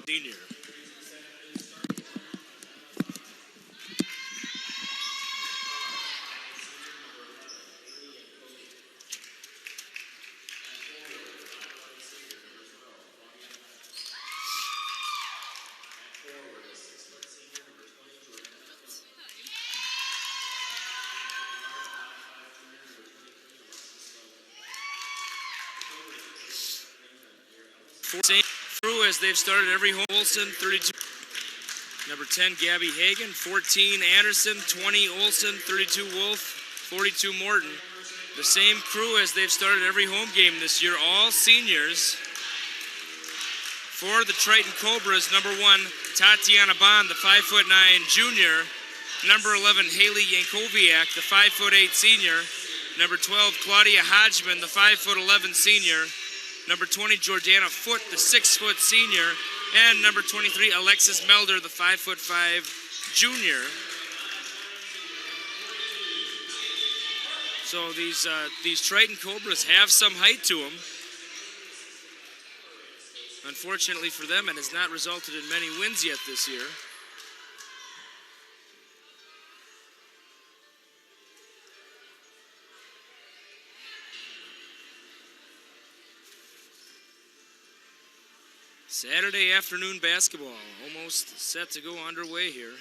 Senior. Same through as they've started every home. Olsen, 32. Number 10, Gabby Hagen. 14, Anderson. 20, Olsen. 32, Wolf. 42, Morton. The same crew as they've started every home game this year, all seniors. For the Triton Cobras, number 1, Tatiana Bond, the 5'9" junior. Number 11, Haley Yankoviak, the 5'8" senior. Number 12, Claudia Hodgman, the 5'11" senior. Number 20, Jordana Foote, the 6' senior. And number 23, Alexis Melder, the 5'5" junior. So these Triton Cobras have some height to them. Unfortunately for them, it has not resulted in many wins yet this year. Saturday afternoon basketball, almost set to go underway here.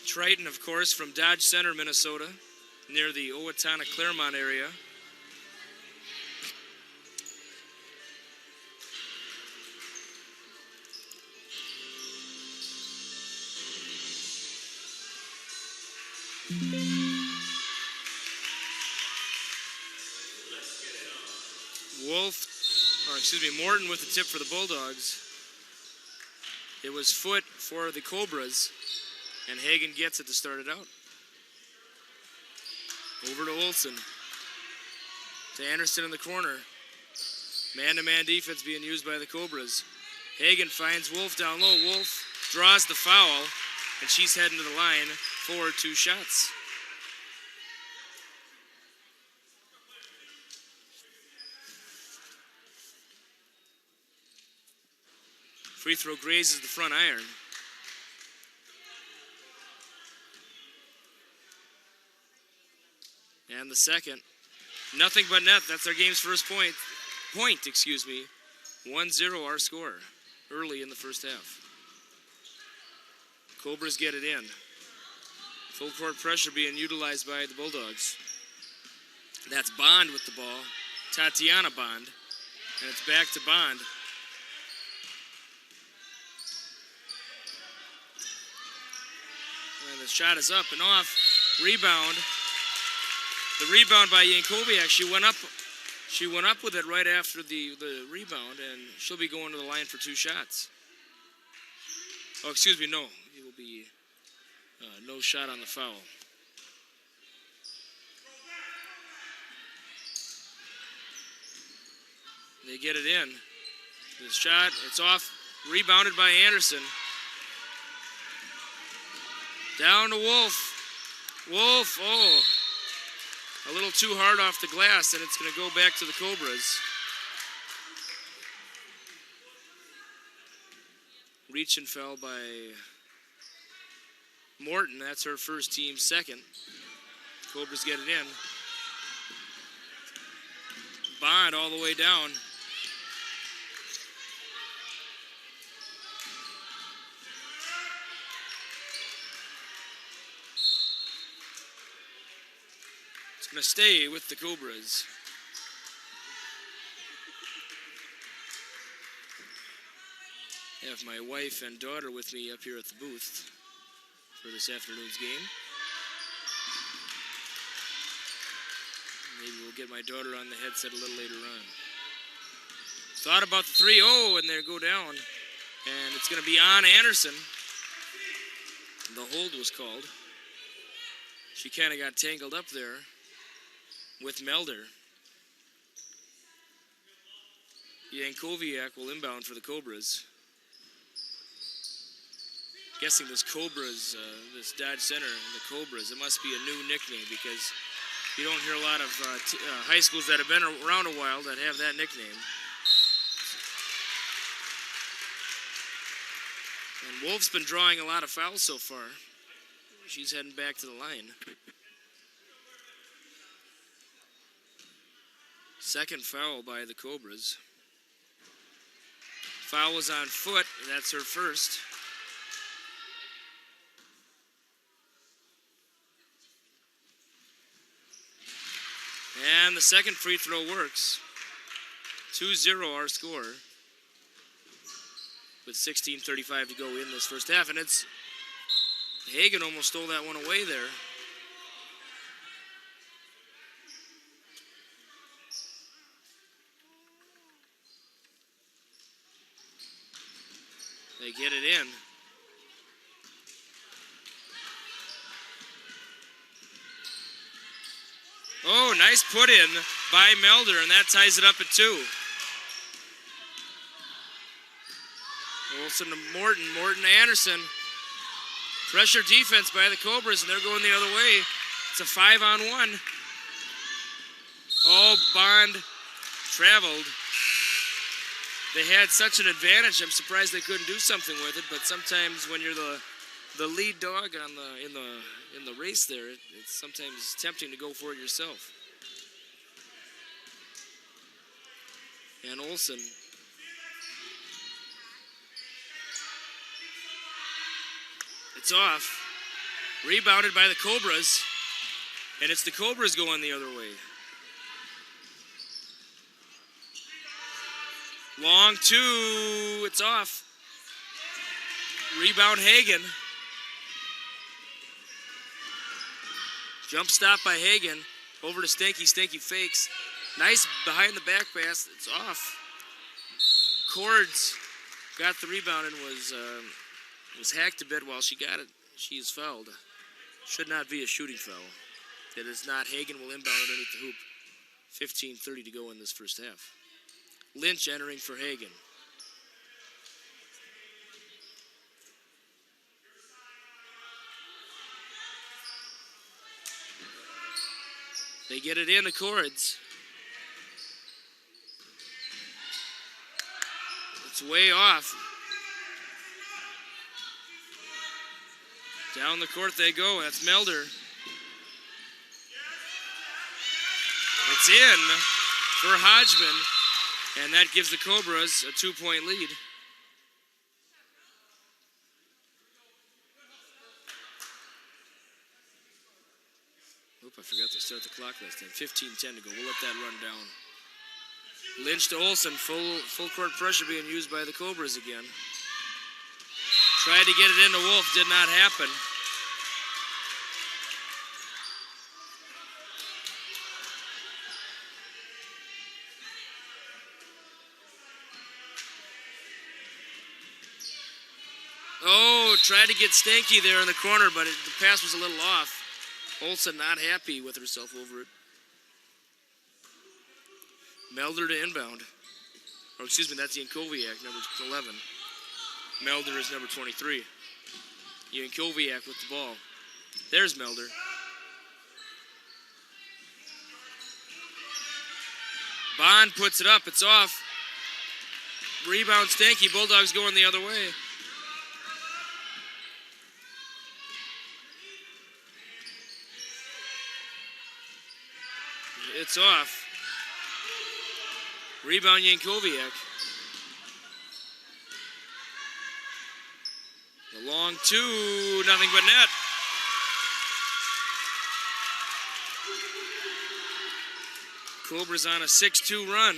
Triton, of course, from Dodge Center, Minnesota, near the Owatonna-Claremont area. Morton with the tip for the Bulldogs. It was Foote for the Cobras, and Hagen gets it to start it out. Over to Olsen. To Anderson in the corner. Man-to-man defense being used by the Cobras. Hagen finds Wolf down low. Wolf draws the foul, and she's heading to the line for 2 shots. Free throw grazes the front iron. And the second. Nothing but net. That's our game's first point. 1-0 our score early in the first half. Cobras get it in. Full court pressure being utilized by the Bulldogs. That's Bond with the ball. Tatiana Bond. And it's back to Bond. And the shot is up and off. Rebound. The rebound by Yankoviak. She went up with it right after the rebound, and she'll be going to the line for 2 shots. Oh, excuse me, no. It will be no shot on the foul. They get it in. The shot, it's off. Rebounded by Anderson. Down to Wolf. Wolf, oh. A little too hard off the glass, and it's going to go back to the Cobras. Reach and foul by Morton. That's her first team second. Cobras get it in. Bond all the way down. Going to stay with the Cobras. I have my wife and daughter with me up here at the booth for this afternoon's game. Maybe we'll get my daughter on the headset a little later on. Thought about the 3-0, and they go down. And it's going to be on Anderson. The hold was called. She kind of got tangled up there with Melder. Yankoviak will inbound for the Cobras. Guessing this Cobras, this Dodge Center, the Cobras, it must be a new nickname because You don't hear a lot of high schools that have been around a while that have that nickname. And Wolf's been drawing a lot of fouls so far. She's heading back to the line. Second foul by the Cobras. Foul was on foot, and that's her first. And the second free throw works. 2-0 our score. With 16:35 to go in this first half. And it's Hagen almost stole that one away there. They get it in. Oh, nice put in by Melder, and that ties it up at 2. Olsen to Morton. Morton to Anderson. Pressure defense by the Cobras, and they're going the other way. It's a 5-on-1. Oh, Bond traveled. They had such an advantage. I'm surprised they couldn't do something with it. But sometimes when you're the lead dog on in the race there, it's sometimes tempting to go for it yourself. And Olsen. It's off. Rebounded by the Cobras. And it's the Cobras going the other way. Long two. It's off. Rebound Hagen. Jump stop by Hagen. Over to Stanky. Stanky fakes. Nice behind the back pass. It's off. Cords got the rebound and was hacked a bit while she got it. She is fouled. Should not be a shooting foul. It is not. Hagen will inbound underneath the hoop. 15:30 to go in this first half. Lynch entering for Hagen. They get it in the Cords. It's way off. Down the court they go. That's Melder. It's in for Hodgman. And that gives the Cobras a 2-point lead. Oop, I forgot to start the clock last time. 15:10 to go. We'll let that run down. Lynch to Olsen. Full court pressure being used by the Cobras again. Tried to get it into Wolf. Did not happen. Oh, tried to get Stanky there in the corner, but the pass was a little off. Olsen not happy with herself over it. Melder to inbound. Oh, excuse me, that's Yankoviak, number 11. Melder is number 23. Yankoviak with the ball. There's Melder. Bond puts it up. It's off. Rebound Stanky. Bulldogs going the other way. It's off. Rebound Yankoviak. The long two, nothing but net. Cobras on a 6-2 run.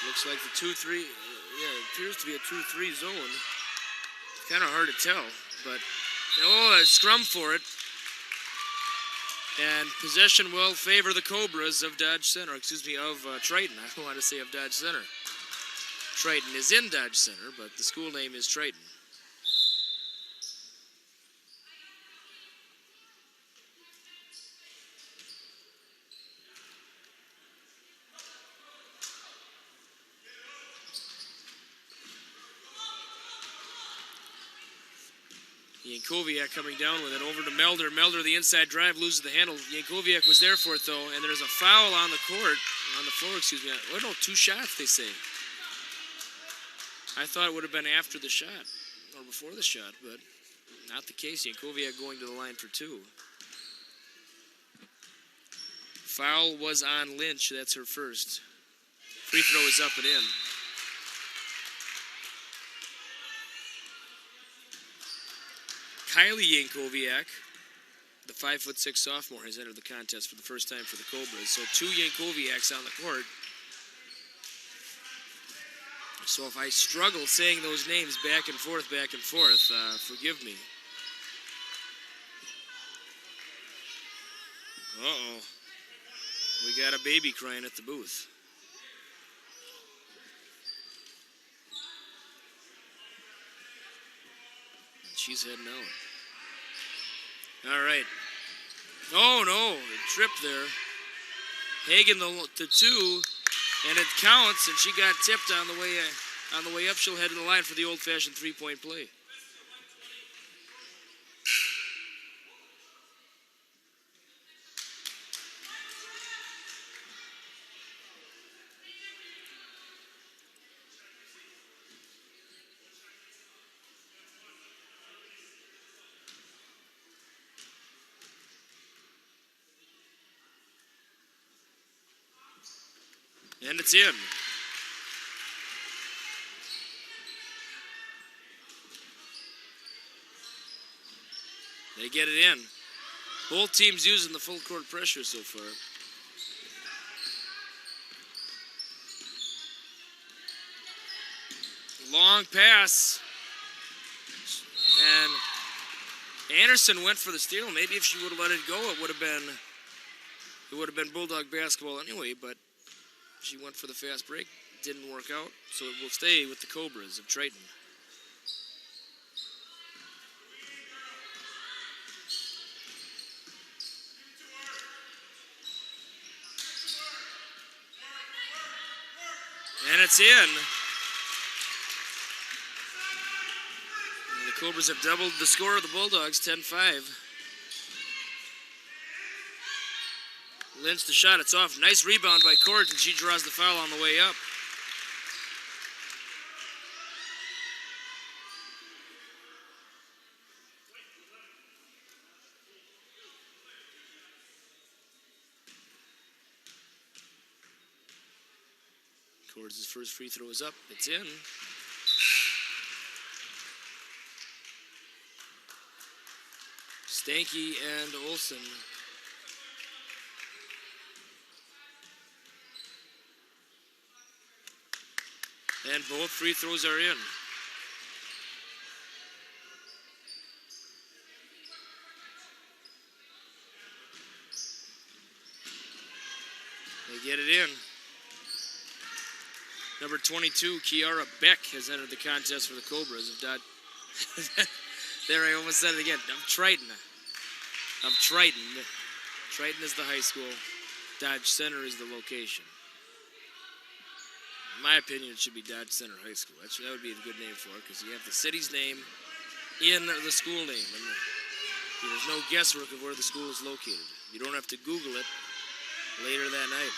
Looks like the 2-3, it appears to be a 2-3 zone. It's kind of hard to tell, but a scrum for it. And possession will favor the Cobras of Dodge Center, of Triton. I want to say of Dodge Center. Triton is in Dodge Center, but the school name is Triton. Yankoviak coming down with it over to Melder. Melder, the inside drive, loses the handle. Yankoviak was there for it, though, and there's a foul on the court, on the floor, excuse me. Oh, no, 2 shots, they say. I thought it would have been after the shot, or before the shot, but not the case. Yankoviak going to the line for 2. Foul was on Lynch. That's her first. Free throw is up and in. Kylie Yankoviak, the 5'6" sophomore, has entered the contest for the first time for the Cobras. So 2 Yankoviaks on the court. So if I struggle saying those names back and forth, forgive me. Uh-oh. We got a baby crying at the booth. She's heading out. All right. Oh, no. Trip there. Hagen the 2, and it counts, and she got tipped on the way up. She'll head to the line for the old-fashioned 3-point play. And it's in. They get it in. Both teams using the full court pressure so far. Long pass. And Anderson went for the steal. Maybe if she would have let it go, it would have been Bulldog basketball anyway, but she went for the fast break. Didn't work out, so it will stay with the Cobras of Triton. And it's in. And the Cobras have doubled the score of the Bulldogs, 10-5. Lynch the shot, it's off. Nice rebound by Court, and she draws the foul on the way up. Court's first free throw is up. It's in. Stanky and Olsen. And both free throws are in. They get it in. Number 22, Kiara Beck, has entered the contest for the Cobras of Dodge. There, I almost said it again. Of Triton. Triton is the high school. Dodge Center is the location. In my opinion, it should be Dodge Center High School. That would be a good name for it, because you have the city's name in the school name. And there's no guesswork of where the school is located. You don't have to Google it later that night.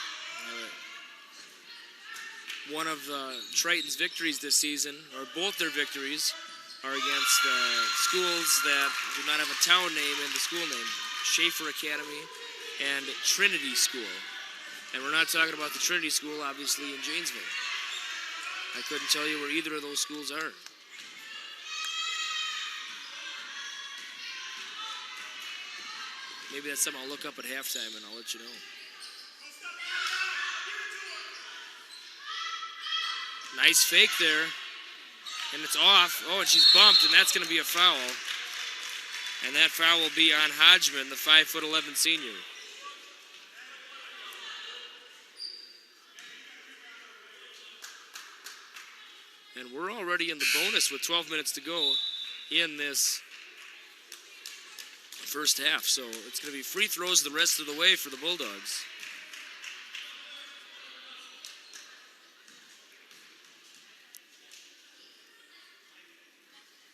One of Triton's victories this season, or both their victories, are against schools that do not have a town name in the school name. Schaefer Academy and Trinity School. And we're not talking about the Trinity School, obviously, in Janesville. I couldn't tell you where either of those schools are. Maybe that's something I'll look up at halftime and I'll let you know. Nice fake there. And it's off. Oh, and she's bumped, and that's going to be a foul. And that foul will be on Hodgman, the 5'11" senior. And we're already in the bonus with 12 minutes to go in this first half. So it's going to be free throws the rest of the way for the Bulldogs.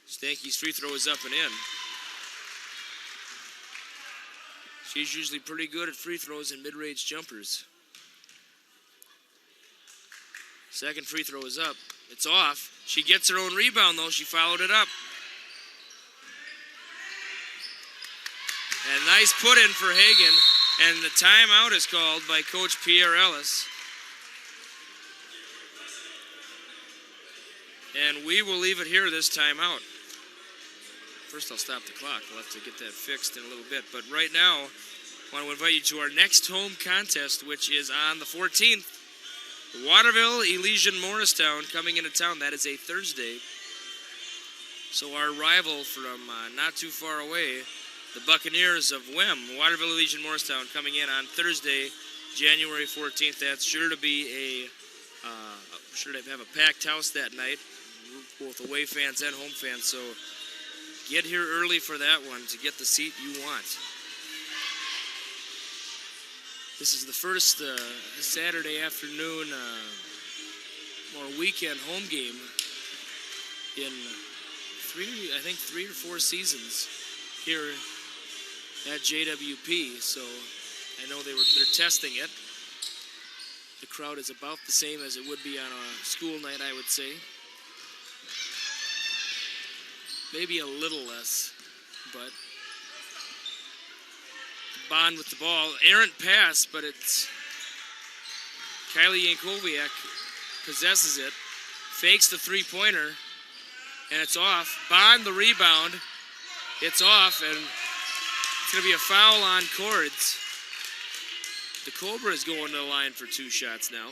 Stanky's free throw is up and in. She's usually pretty good at free throws and mid-range jumpers. Second free throw is up. It's off. She gets her own rebound, though. She followed it up. And nice put in for Hagen. And the timeout is called by Coach Pierre Ellis. And we will leave it here this timeout. First, I'll stop the clock. We'll have to get that fixed in a little bit. But right now, I want to invite you to our next home contest, which is on the 14th. Waterville, Elysian, Morristown coming into town. That is a Thursday. So our rival from not too far away, the Buccaneers of WEM, Waterville, Elysian, Morristown, coming in on Thursday, January 14th. That's sure to be sure to have a packed house that night, both away fans and home fans. So get here early for that one to get the seat you want. This is the first Saturday afternoon or weekend home game in I think 3 or 4 seasons here at JWP. So I know they're testing it. The crowd is about the same as it would be on a school night, I would say. Maybe a little less, but Bond with the ball. Errant pass, but it's Kylie Yankoviak possesses it, fakes the three-pointer, and it's off. Bond the rebound. It's off, and it's going to be a foul on Cords. The Cobra is going to the line for 2 shots now.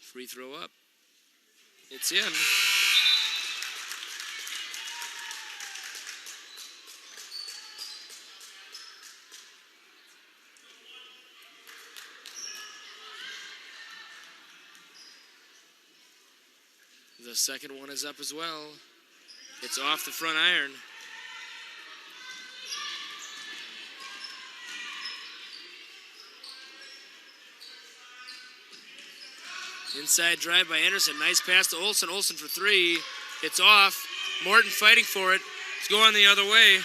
Free throw up. It's in. The second one is up as well. It's off the front iron. Inside drive by Anderson. Nice pass to Olsen. Olsen for 3. It's off. Morton fighting for it. It's going the other way.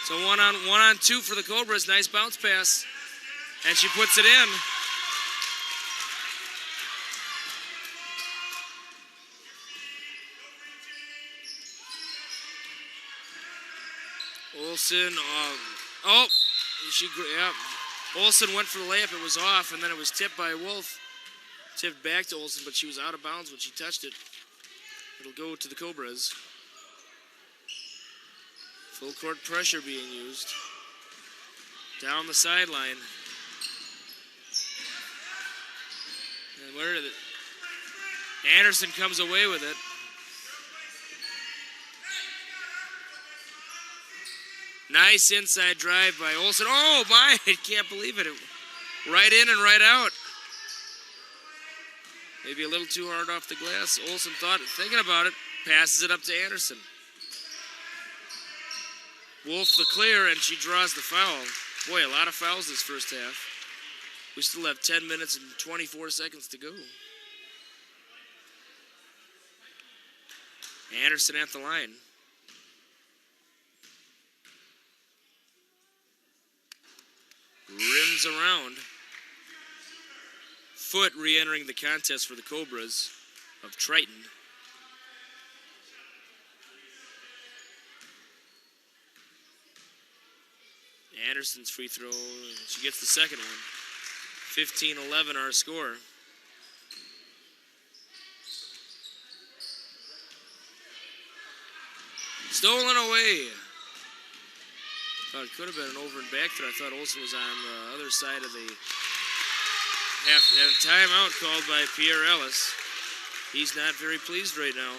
So one on 2 for the Cobras. Nice bounce pass. And she puts it in. Olsen, Olsen went for the layup. It was off, and then it was tipped by Wolf. Tipped back to Olsen, but she was out of bounds when she touched it. It'll go to the Cobras. Full court pressure being used. Down the sideline. And where did it? Anderson comes away with it. Nice inside drive by Olsen. Oh my, I can't believe it. Right in and right out. Maybe a little too hard off the glass. Olsen thinking about it, passes it up to Anderson. Wolf the clear, and she draws the foul. Boy, a lot of fouls this first half. We still have 10 minutes and 24 seconds to go. Anderson at the line. Rims around. Foot re-entering the contest for the Cobras of Triton. Anderson's free throw. She gets the second one. 15-11 our score. Stolen away. Thought it could have been an over and back throw. I thought Olsen was on the other side of the half. And timeout called by Pierre Ellis. He's not very pleased right now.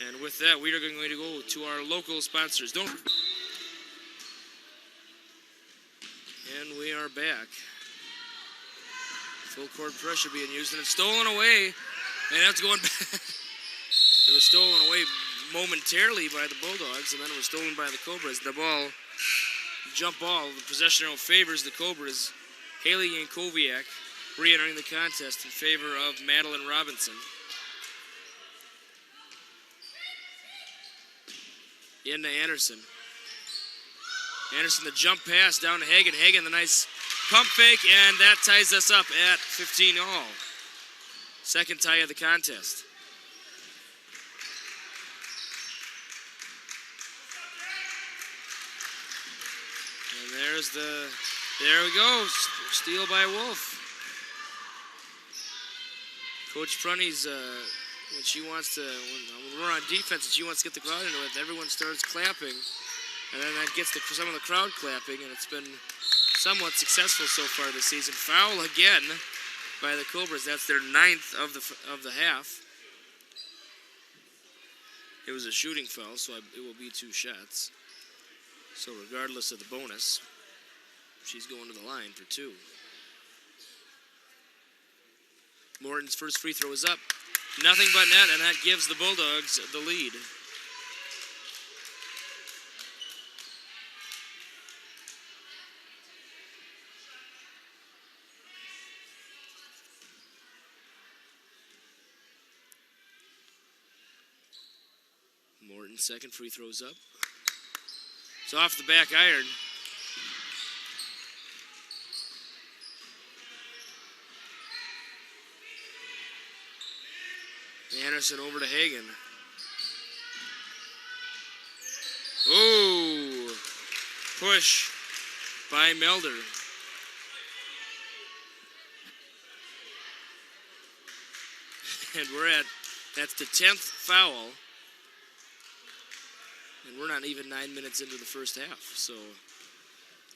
And with that, we are going to go to our local sponsors. And we are back. Full court pressure being used, and it's stolen away. And that's going back. It was stolen away momentarily by the Bulldogs, and then it was stolen by the Cobras. The ball, jump ball, the possession arrow favors the Cobras. Haley Yankoviak re-entering the contest in favor of Madeline Robinson. Into Anderson. Anderson, the jump pass down to Hagen. Hagen, the nice pump fake, and that ties us up at 15 all. Second tie of the contest. And there we go, steal by Wolf. Coach Prunty's, when she wants to, when we're on defense and she wants to get the crowd into it, everyone starts clapping. And then that gets some of the crowd clapping, and it's been somewhat successful so far this season. Foul again by the Cobras. That's their 9th of the half. It was a shooting foul, so it will be 2 shots. So regardless of the bonus, she's going to the line for 2. Morton's first free throw is up. Nothing but net, and that gives the Bulldogs the lead. Morton's second free throw's up. It's off the back iron. Anderson over to Hagen. Oh, push by Melder. And that's the 10th foul. And we're not even 9 minutes into the first half, so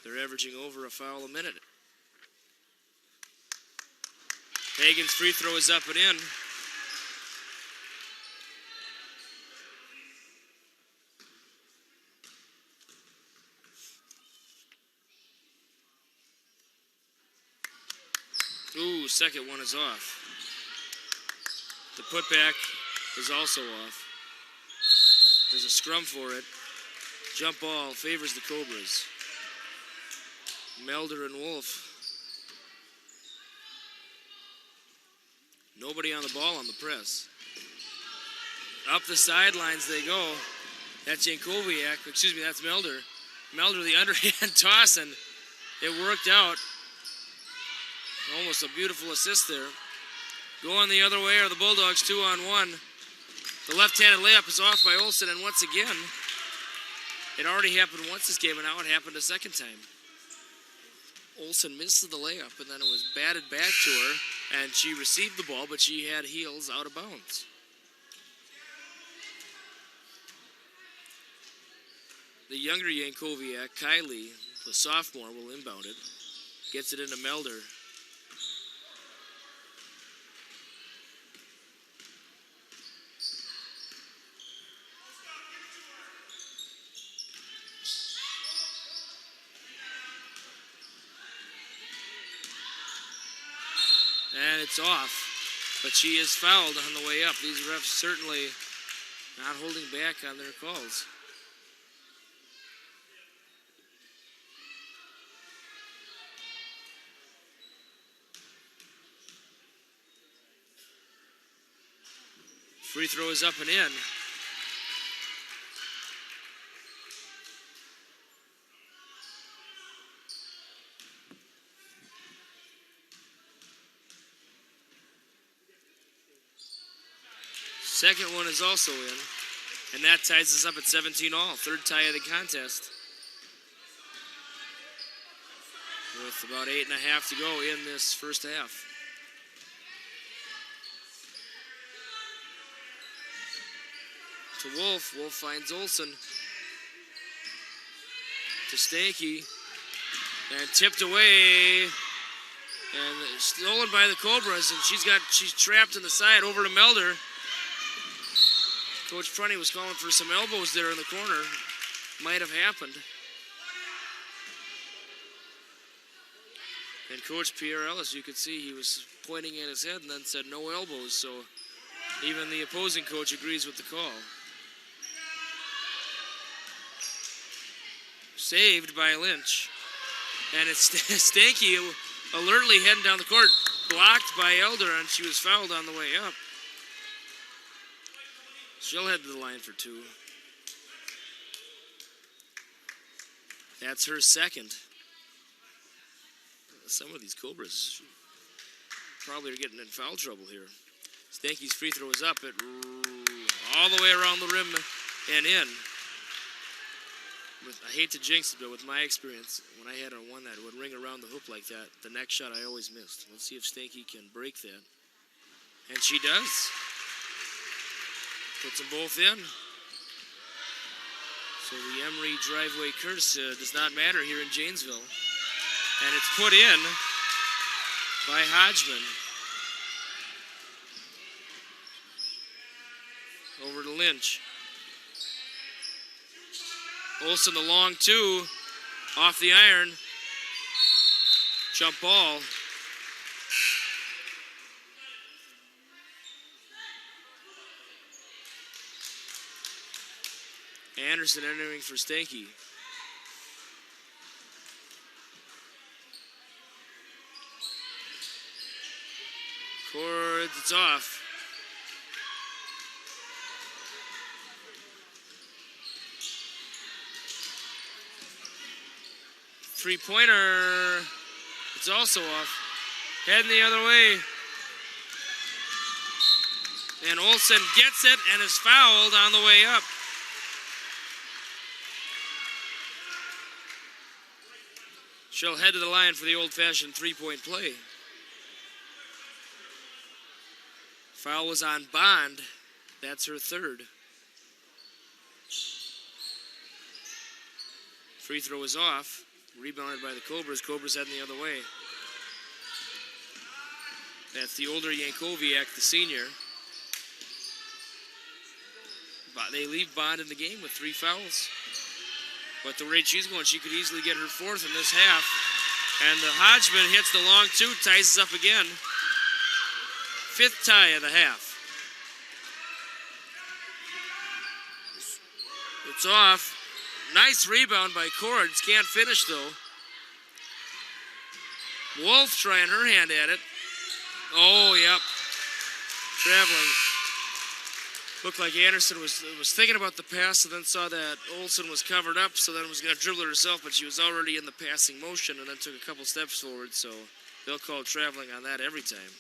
they're averaging over a foul a minute. Hagen's free throw is up and in. Ooh, second one is off. The putback is also off. There's a scrum for it. Jump ball favors the Cobras. Melder and Wolf. Nobody on the ball on the press. Up the sidelines they go. That's Jankowiak. Excuse me, that's Melder. Melder, the underhand toss, and it worked out. Almost a beautiful assist there. Going the other way are the Bulldogs 2-on-1. The left-handed layup is off by Olsen, and once again, it already happened once this game, and now it happened a second time. Olsen missed the layup, and then it was batted back to her, and she received the ball, but she had heels out of bounds. The younger Jankowiak, Kylie, the sophomore, will inbound it. Gets it into Melder. And it's off, but she is fouled on the way up. These refs certainly not holding back on their calls. Free throw is up and in. Second one is also in, and that ties us up at 17 all. Third tie of the contest. With about 8.5 to go in this first half. To Wolf. Wolf finds Olsen. To Stanky. And tipped away. And stolen by the Cobras, and she's trapped in the side. Over to Melder. Coach Prunty was calling for some elbows there in the corner. Might have happened. And Coach Pierre Ellis, you could see he was pointing at his head and then said no elbows, so even the opposing coach agrees with the call. Saved by Lynch. And it's Stanky alertly heading down the court. blocked by Elder, and she was fouled on the way up. She'll head to the line for 2. That's her second. Some of these Cobras probably are getting in foul trouble here. Stanky's free throw is up at all the way around the rim and in. I hate to jinx it, but with my experience, when I had one that would ring around the hoop like that, the next shot I always missed. Let's see if Stanky can break that. And she does. Puts them both in. So the Emery driveway curse does not matter here in Janesville. And it's put in by Hodgman. Over to Lynch. Olsen the long 2. Off the iron. Jump ball. Anderson entering for Stanky. Cords, it's off. Three-pointer, it's also off. Heading the other way. And Olsen gets it and is fouled on the way up. She'll head to the line for the old-fashioned three-point play. Foul was on Bond. That's her third. Free throw is off. Rebounded by the Cobras. Cobras heading the other way. That's the older Yankoviak, the senior. But they leave Bond in the game with 3 fouls. But the rate she's going, she could easily get her 4th in this half. And the Hodgman hits the long 2, ties us up again. 5th tie of the half. It's off. Nice rebound by Cords. Can't finish, though. Wolf trying her hand at it. Oh, yep. Traveling. Looked like Anderson was thinking about the pass and then saw that Olsen was covered up, so then was going to dribble it herself, but she was already in the passing motion and then took a couple steps forward, so they'll call traveling on that every time.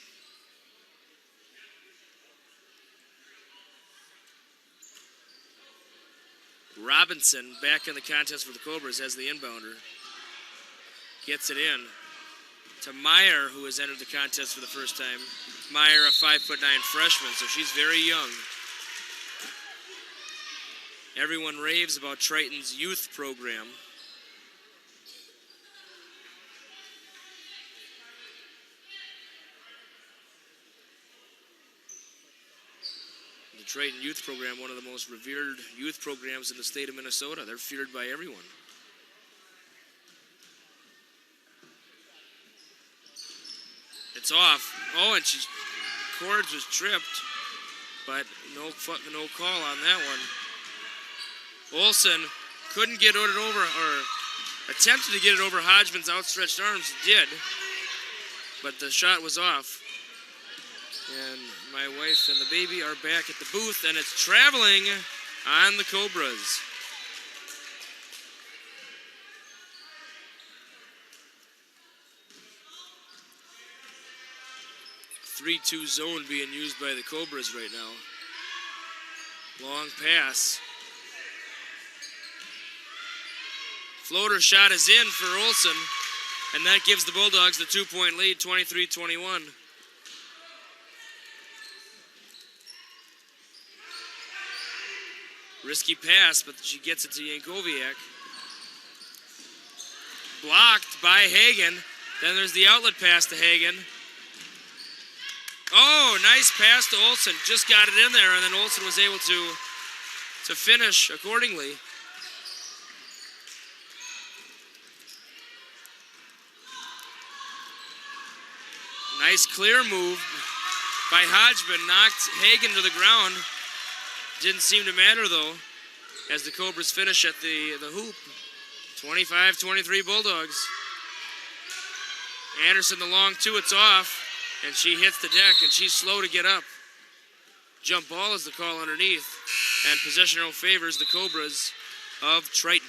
Robinson back in the contest for the Cobras as the inbounder. Gets it in to Meyer, who has entered the contest for the first time. Meyer, a 5'9" freshman, so she's very young. Everyone raves about Triton's youth program. The Triton youth program, one of the most revered youth programs in the state of Minnesota. They're feared by everyone. It's off. Oh, and Cords was tripped, but no call on that one. Olsen couldn't get it over, or attempted to get it over Hodgman's outstretched arms. Did, but the shot was off. And my wife and the baby are back at the booth, and it's traveling on the Cobras. A 3-2 zone being used by the Cobras right now. Long pass. Floater shot is in for Olsen, and that gives the Bulldogs the 2-point lead, 23-21. Risky pass, but she gets it to Yankoviak. Blocked by Hagen. Then there's the outlet pass to Hagen. Oh, nice pass to Olsen. Just got it in there, and then Olsen was able to finish accordingly. Nice clear move by Hodgman. Knocked Hagen to the ground. Didn't seem to matter, though, as the Cobras finish at the hoop. 25-23 Bulldogs. Anderson the long 2, it's off. and she hits the deck, and she's slow to get up. Jump ball is the call underneath, and possession arrow favors the Cobras of Triton.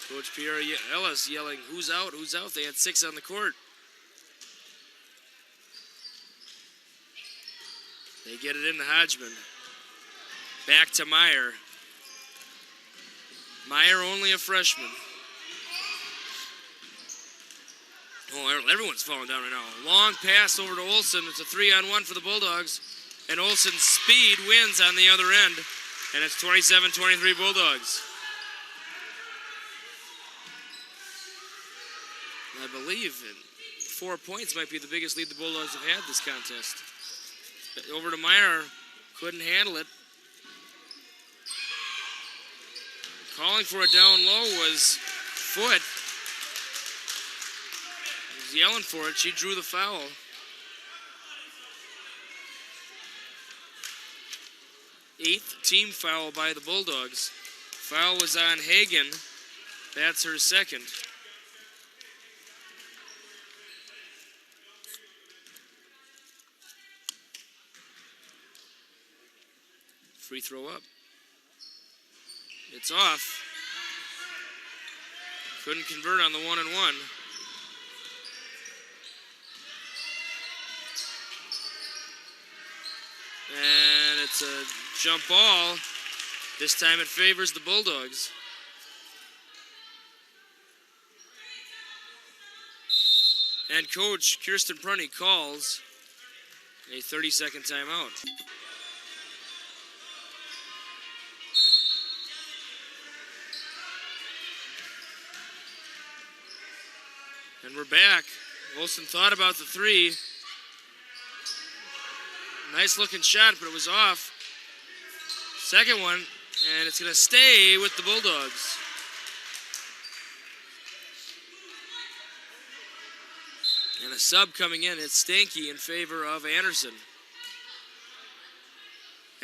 Coach Pierre Ellis yelling, who's out, who's out? They had 6 on the court. They get it into Hodgman. Back to Meyer. Meyer only a freshman. Oh, everyone's falling down right now. Long pass over to Olsen. It's a 3-on-1 for the Bulldogs. And Olsen's speed wins on the other end. And it's 27-23 Bulldogs. I believe 4 points might be the biggest lead the Bulldogs have had this contest. Over to Meyer. Couldn't handle it. Calling for it down low was Foot. He was yelling for it. She drew the foul. Eighth team foul by the Bulldogs. Foul was on Hagen. That's her second. Free throw up. It's off. Couldn't convert on the 1-and-1. And it's a jump ball. This time it favors the Bulldogs. And Coach Kirsten Prunty calls a 30-second timeout. And we're back. Wilson thought about the three. Nice looking shot, but it was off. Second one, and it's going to stay with the Bulldogs. And a sub coming in. It's Stanky in favor of Anderson.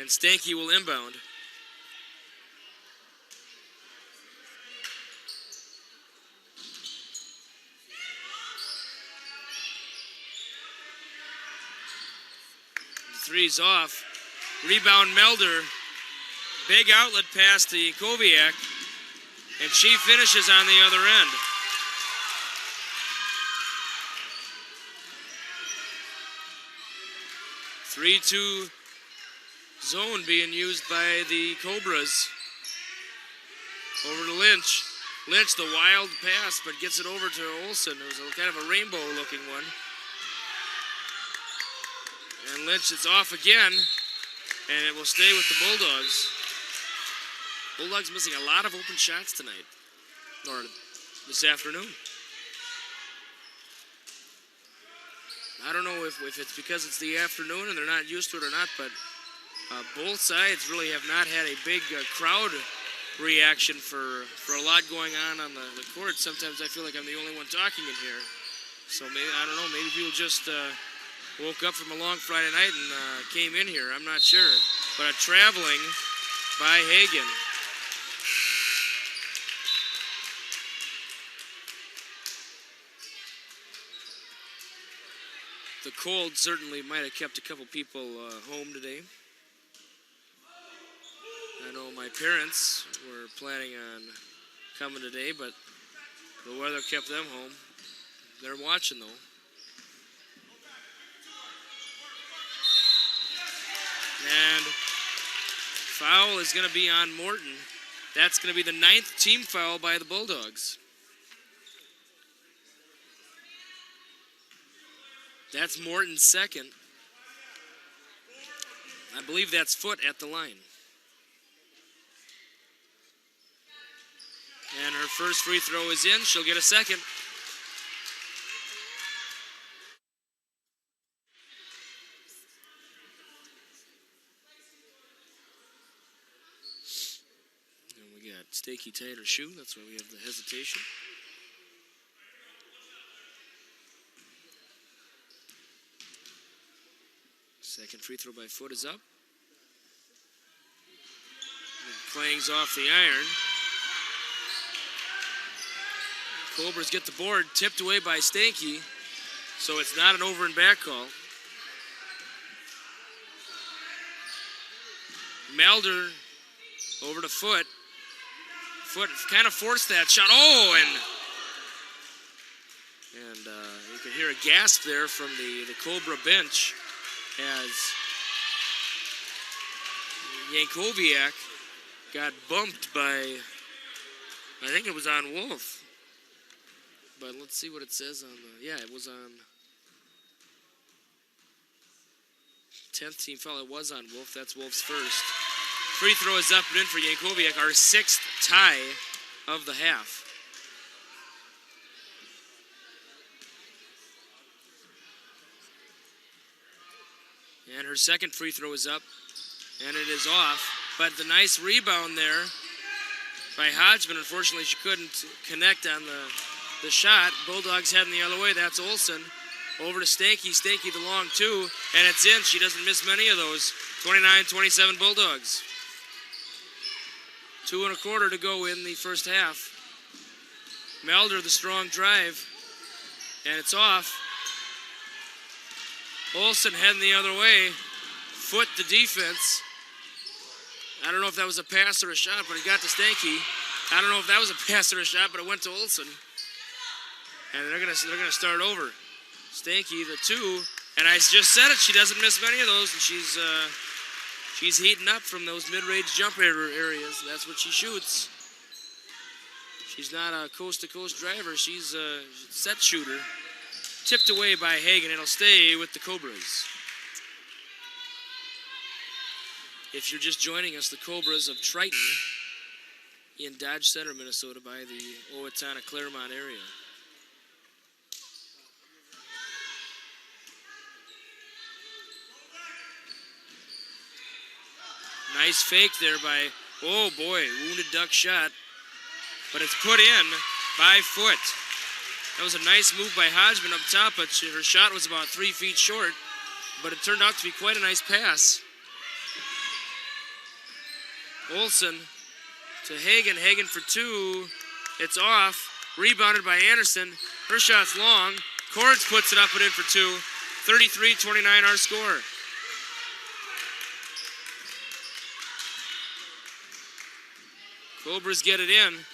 And Stanky will inbound. Three's off. Rebound Melder. Big outlet pass to Jakowiak. And she finishes on the other end. Three-two zone being used by the Cobras. Over to Lynch. Lynch, the wild pass, but gets it over to Olsen. It was kind of a rainbow-looking one. And Lynch is off again, and it will stay with the Bulldogs. Bulldogs missing a lot of open shots tonight, or this afternoon. I don't know if it's because it's the afternoon and they're not used to it or not, but both sides really have not had a big crowd reaction for a lot going on the court. Sometimes I feel like I'm the only one talking in here. So maybe, I don't know, maybe people just woke up from a long Friday night and came in here. I'm not sure. But a traveling by Hagen. The cold certainly might have kept a couple people home today. I know my parents were planning on coming today, but the weather kept them home. They're watching, though. And foul is going to be on Morton. That's going to be the 9th team foul by the Bulldogs. That's Morton's second. I believe that's Foot at the line. And her first free throw is in. She'll get a second. And we got Stakey tied her shoe. That's why we have the hesitation. Second free throw by Foot is up. Clangs off the iron. Cobras get the board, tipped away by Stanky, so it's not an over and back call. Melder over to Foot. Foot kind of forced that shot. Oh, and you can hear a gasp there from the Cobra bench as Yankoviak got bumped by, I think it was on Wolf. But let's see what it says on the, yeah, it was on 10th team foul. It was on Wolf. That's Wolf's first. Free throw is up and in for Yankoviak, our 6th tie of the half. And her second free throw is up, and it is off. But the nice rebound there by Hodgman. Unfortunately, she couldn't connect on the shot. Bulldogs heading the other way. That's Olsen. Over to Stanky. Stanky the long two, and it's in. She doesn't miss many of those. 29-27 Bulldogs. 2 1/4 to go in the first half. Melder the strong drive, and it's off. Olsen heading the other way. Foot the defense. I don't know if that was a pass or a shot, but it got to Stanky. I don't know if that was a pass or a shot, but it went to Olsen. And they're gonna start over. Stanky the two, and I just said it. She doesn't miss many of those, and she's heating up from those mid-range jump areas. That's what she shoots. She's not a coast-to-coast driver. She's a set shooter. Tipped away by Hagen. It'll stay with the Cobras. If you're just joining us, the Cobras of Triton in Dodge Center, Minnesota, by the Owatonna-Claremont area. Nice fake there by, oh boy, wounded duck shot. But it's put in by Foot. That was a nice move by Hodgman up top, but her shot was about 3 feet short. But it turned out to be quite a nice pass. Olsen to Hagen. Hagen for two. It's off. Rebounded by Anderson. Her shot's long. Cords puts it up and in for two. 33-29 our score. Cobras get it in.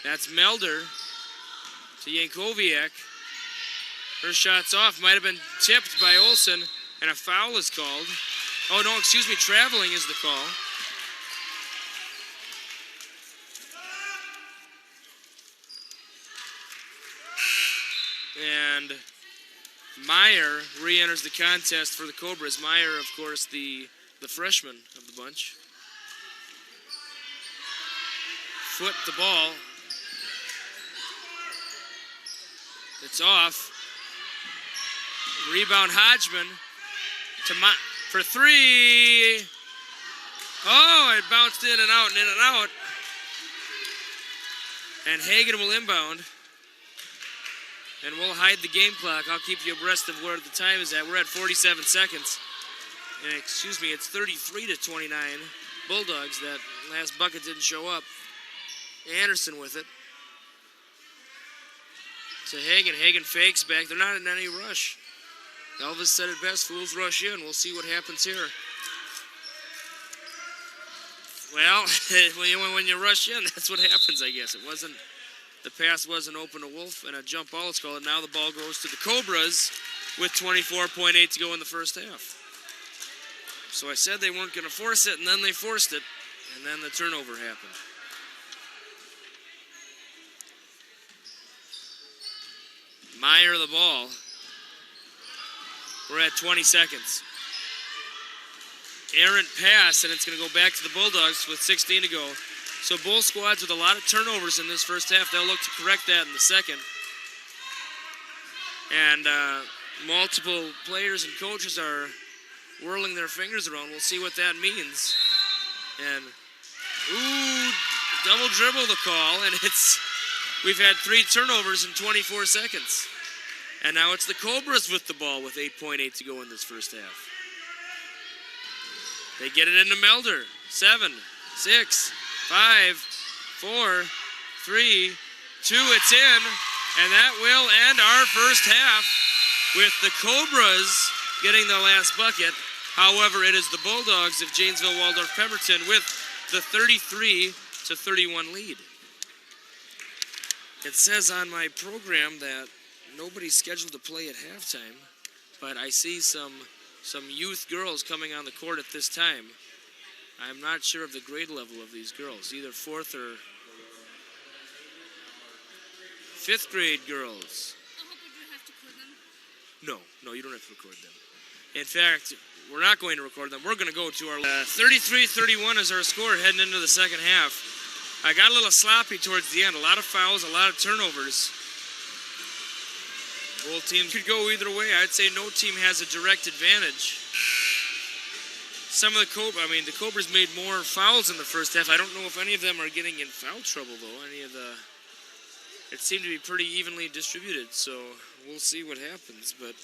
That's Melder to Yankoviak. Her shot's off. Might have been tipped by Olsen, and a foul is called. Oh, no, excuse me. Traveling is the call. And Meyer re-enters the contest for the Cobras. Meyer, of course, the freshman of the bunch. Foot the ball. It's off. Rebound Hodgman to for three. Oh, it bounced in and out and in and out. And Hagen will inbound. And we'll hide the game clock. I'll keep you abreast of where the time is at. We're at 47 seconds. And excuse me, it's 33-29. Bulldogs. That last bucket didn't show up. Anderson with it. To Hagen. Hagen fakes back. They're not in any rush. Elvis said it best. Fools rush in. We'll see what happens here. Well, when you rush in, that's what happens, I guess. The pass wasn't open to Wolf, and a jump ball is called. And now the ball goes to the Cobras with 24.8 to go in the first half. So I said they weren't going to force it, and then they forced it, and then the turnover happened. Meyer the ball. We're at 20 seconds. Errant pass, and it's going to go back to the Bulldogs with 16 to go. So both squads with a lot of turnovers in this first half. They'll look to correct that in the second. And multiple players and coaches are whirling their fingers around. We'll see what that means. And, ooh, double dribble the call, and we've had 3 turnovers in 24 seconds. And now it's the Cobras with the ball with 8.8 to go in this first half. They get it into Melder. 7, 6, 5, 4, 3, 2, it's in. And that will end our first half with the Cobras getting the last bucket. However, it is the Bulldogs of Janesville Waldorf Pemberton with the 33-31 lead. It says on my program that nobody's scheduled to play at halftime, but I see some youth girls coming on the court at this time. I'm not sure of the grade level of these girls, either 4th or 5th grade girls. No, you don't have to record them. In fact, we're not going to record them. We're going to go to our 33-31 is our score heading into the second half. I got a little sloppy towards the end. A lot of fouls, a lot of turnovers. Both teams could go either way. I'd say no team has a direct advantage. Some of the Cobras made more fouls in the first half. I don't know if any of them are getting in foul trouble, though. It seemed to be pretty evenly distributed, so we'll see what happens, but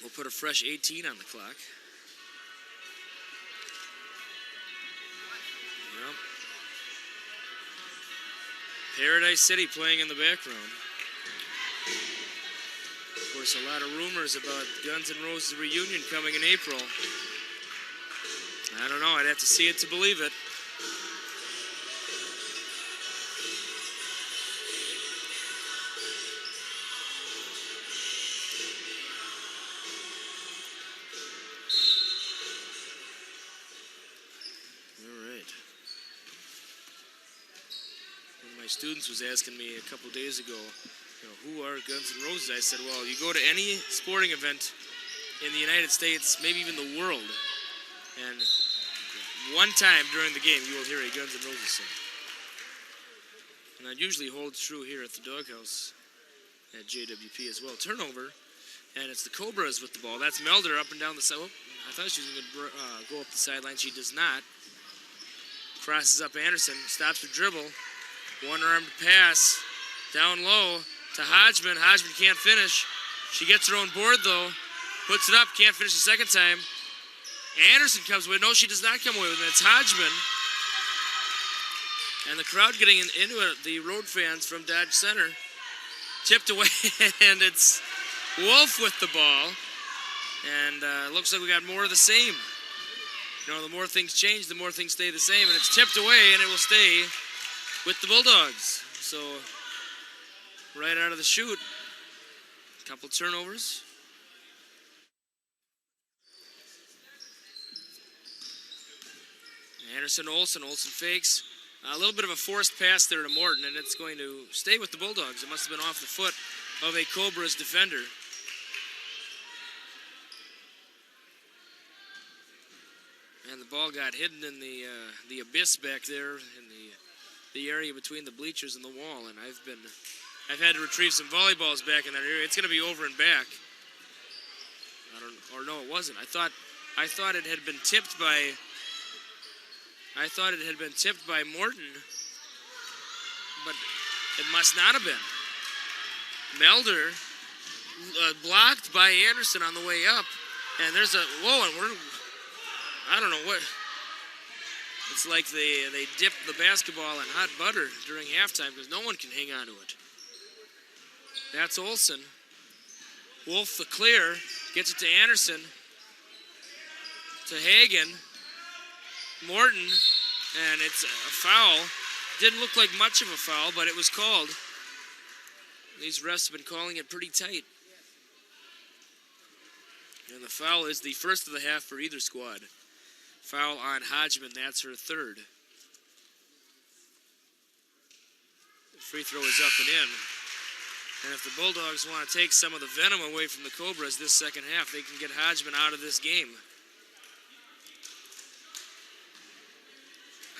we'll put a fresh 18 on the clock. Yep. Paradise City playing in the background. Of course, a lot of rumors about Guns N' Roses reunion coming in April. I don't know, I'd have to see it to believe it. Students was asking me a couple days ago, who are Guns N' Roses? I said, well, you go to any sporting event in the United States, maybe even the world, and one time during the game you will hear a Guns N' Roses song. And that usually holds true here at the Doghouse at JWP as well. Turnover, and it's the Cobras with the ball. That's Melder up and down the side. Oh, I thought she was going to go up the sideline. She does not. Crosses up Anderson, stops her dribble. One-armed pass down low to Hodgman. Hodgman can't finish. She gets her own board, though. Puts it up, can't finish the second time. Anderson comes away. No, she does not come away with it. It's Hodgman. And the crowd getting into it, the road fans from Dodge Center. Tipped away, and it's Wolf with the ball. And looks like we got more of the same. The more things change, the more things stay the same. And it's tipped away, and it will stay with the Bulldogs. So, right out of the chute, a couple turnovers. Olsen fakes. A little bit of a forced pass there to Morton, and it's going to stay with the Bulldogs. It must have been off the foot of a Cobras defender. And the ball got hidden in the abyss back there in the area between the bleachers and the wall, and I've had to retrieve some volleyballs back in that area. It's going to be over and back. No, it wasn't. I thought it had been tipped by Morton, but it must not have been. Melder blocked by Anderson on the way up, and there's and I don't know what. It's like they dipped the basketball in hot butter during halftime because no one can hang on to it. That's Olsen. Wolf the clear, gets it to Anderson, to Hagen, Morton, and it's a foul. Didn't look like much of a foul, but it was called. These refs have been calling it pretty tight. And the foul is the first of the half for either squad. Foul on Hodgman, that's her third. The free throw is up and in. And if the Bulldogs want to take some of the venom away from the Cobras this second half, they can get Hodgman out of this game.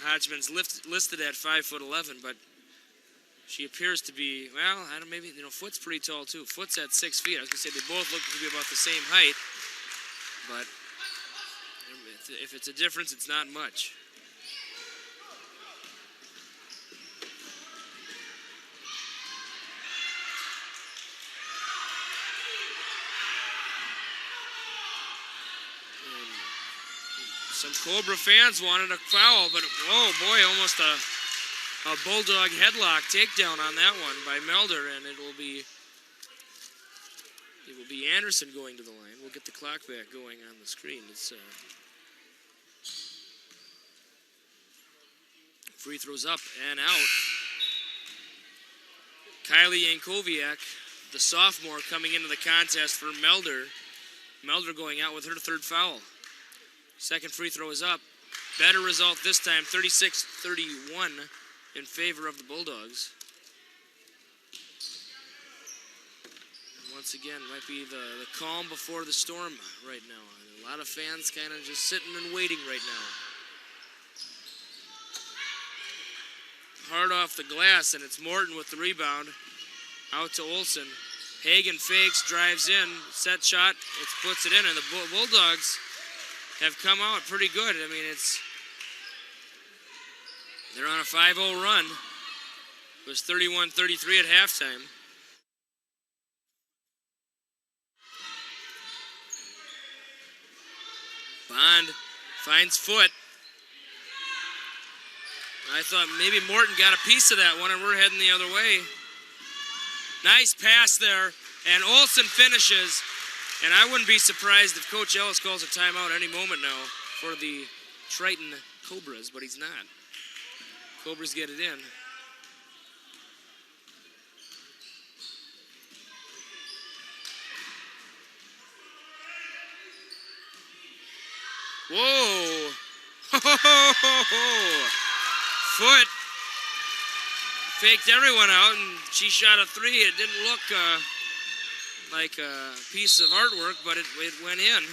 Hodgman's listed at 5'11", but she appears to be, well, I don't know, maybe, Foot's pretty tall too. Foot's at 6 feet. I was going to say they both look to be about the same height, but if it's a difference, it's not much. And Some Cobra fans wanted a foul, but oh boy, almost a Bulldog headlock takedown on that one by Melder, and it will be Anderson going to the line. We'll get the clock back going on the screen. It's free throws up and out. Kylie Yankoviak, the sophomore, coming into the contest for Melder. Melder going out with her third foul. Second free throw is up. Better result this time, 36-31 in favor of the Bulldogs. And once again, might be the calm before the storm right now. A lot of fans kind of just sitting and waiting right now. Hard off the glass, and it's Morton with the rebound. Out to Olsen. Hagen fakes, drives in, set shot, it puts it in, and the Bulldogs have come out pretty good. I mean, they're on a 5-0 run. It was 31-33 at halftime. Bond finds Foot. I thought maybe Morton got a piece of that one, and we're heading the other way. Nice pass there, and Olsen finishes. And I wouldn't be surprised if Coach Ellis calls a timeout any moment now for the Triton Cobras, but he's not. Cobras get it in. Whoa! Foot faked everyone out, and she shot a three. It didn't look like a piece of artwork, but it went in.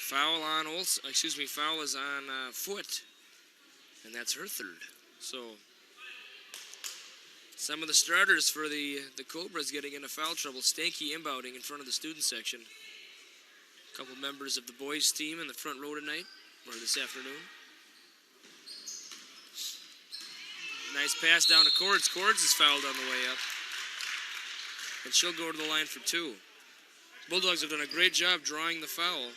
Foul on Olsen, foul is on Foot, and that's her third. So some of the starters for the Cobras getting into foul trouble. Stanky inbounding in front of the student section. A couple members of the boys team in the front row tonight, or this afternoon. Nice pass down to Cords. Cords is fouled on the way up. And she'll go to the line for two. Bulldogs have done a great job drawing the foul.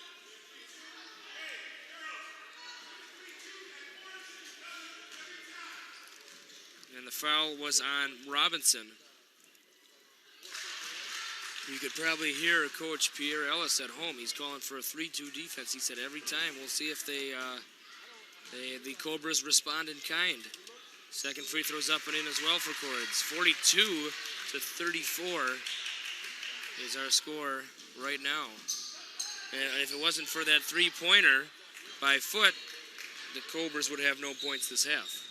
And the foul was on Robinson. You could probably hear Coach Pierre Ellis at home. He's calling for a 3-2 defense. He said every time we'll see if the Cobras respond in kind. Second free throw's up and in as well for Cords. 42-34 is our score right now. And if it wasn't for that three-pointer by Foot, the Cobras would have no points this half.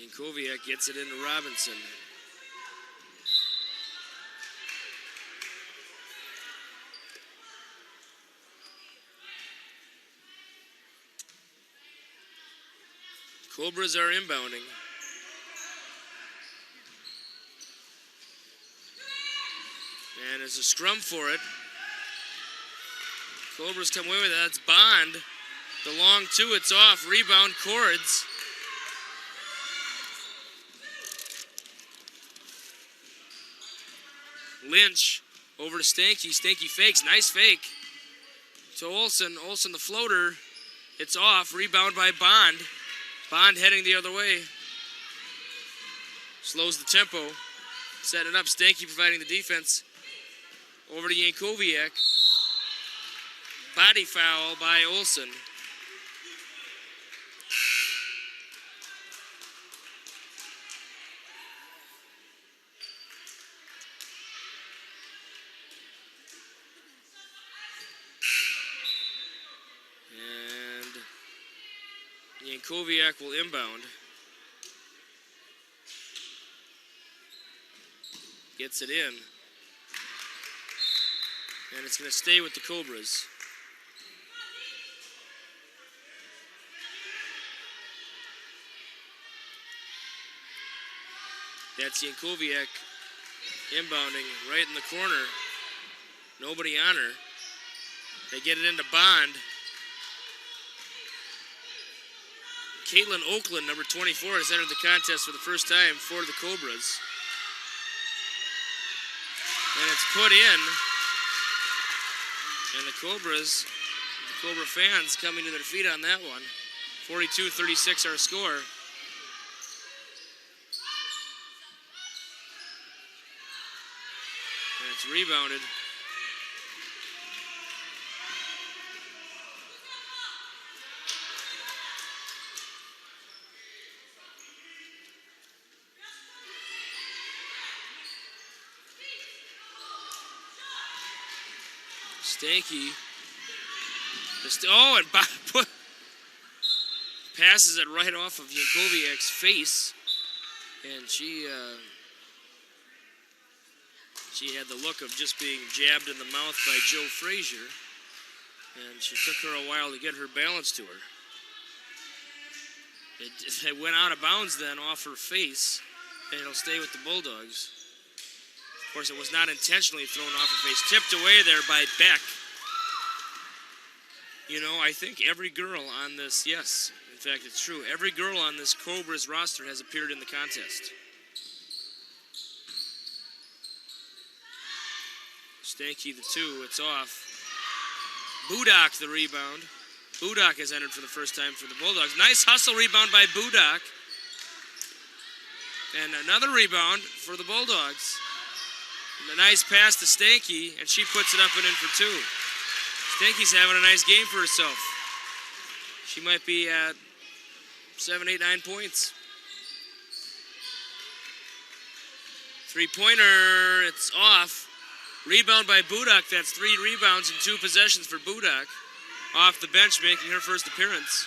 Yankoviak gets it into Robinson. Cobras are inbounding. And there's a scrum for it. Cobras come away with that. It's Bond. The long two, it's off. Rebound, Cords. Lynch over to Stanky. Stanky fakes. Nice fake. To Olsen. Olsen the floater. It's off. Rebound by Bond. Bond heading the other way. Slows the tempo. Setting it up. Stanky providing the defense. Over to Yankoviak. Body foul by Olsen. Yankoviak will inbound. Gets it in. And it's going to stay with the Cobras. That's Yankovic inbounding right in the corner. Nobody on her. They get it into Bond. Caitlin Oakland, number 24, has entered the contest for the first time for the Cobras. And it's put in. And the Cobra fans coming to their feet on that one. 42-36 our score. And it's rebounded. Stanky. And passes it right off of Yankoviac's face. And she had the look of just being jabbed in the mouth by Joe Frazier. And she took her a while to get her balance to her. It went out of bounds then off her face. And it'll stay with the Bulldogs. Of course, it was not intentionally thrown off her face. Tipped away there by Beck. You know, I think every girl on this, yes, in fact, it's true. Every girl on this Cobras roster has appeared in the contest. Stanky the 2, it's off. Budak the rebound. Budak has entered for the first time for the Bulldogs. Nice hustle rebound by Budak. And another rebound for the Bulldogs. And a nice pass to Stanky, and she puts it up and in for 2. Stanky's having a nice game for herself. She might be at 7, 8, 9 points. Three-pointer, it's off. Rebound by Budak. That's 3 rebounds and 2 possessions for Budak. Off the bench, making her first appearance.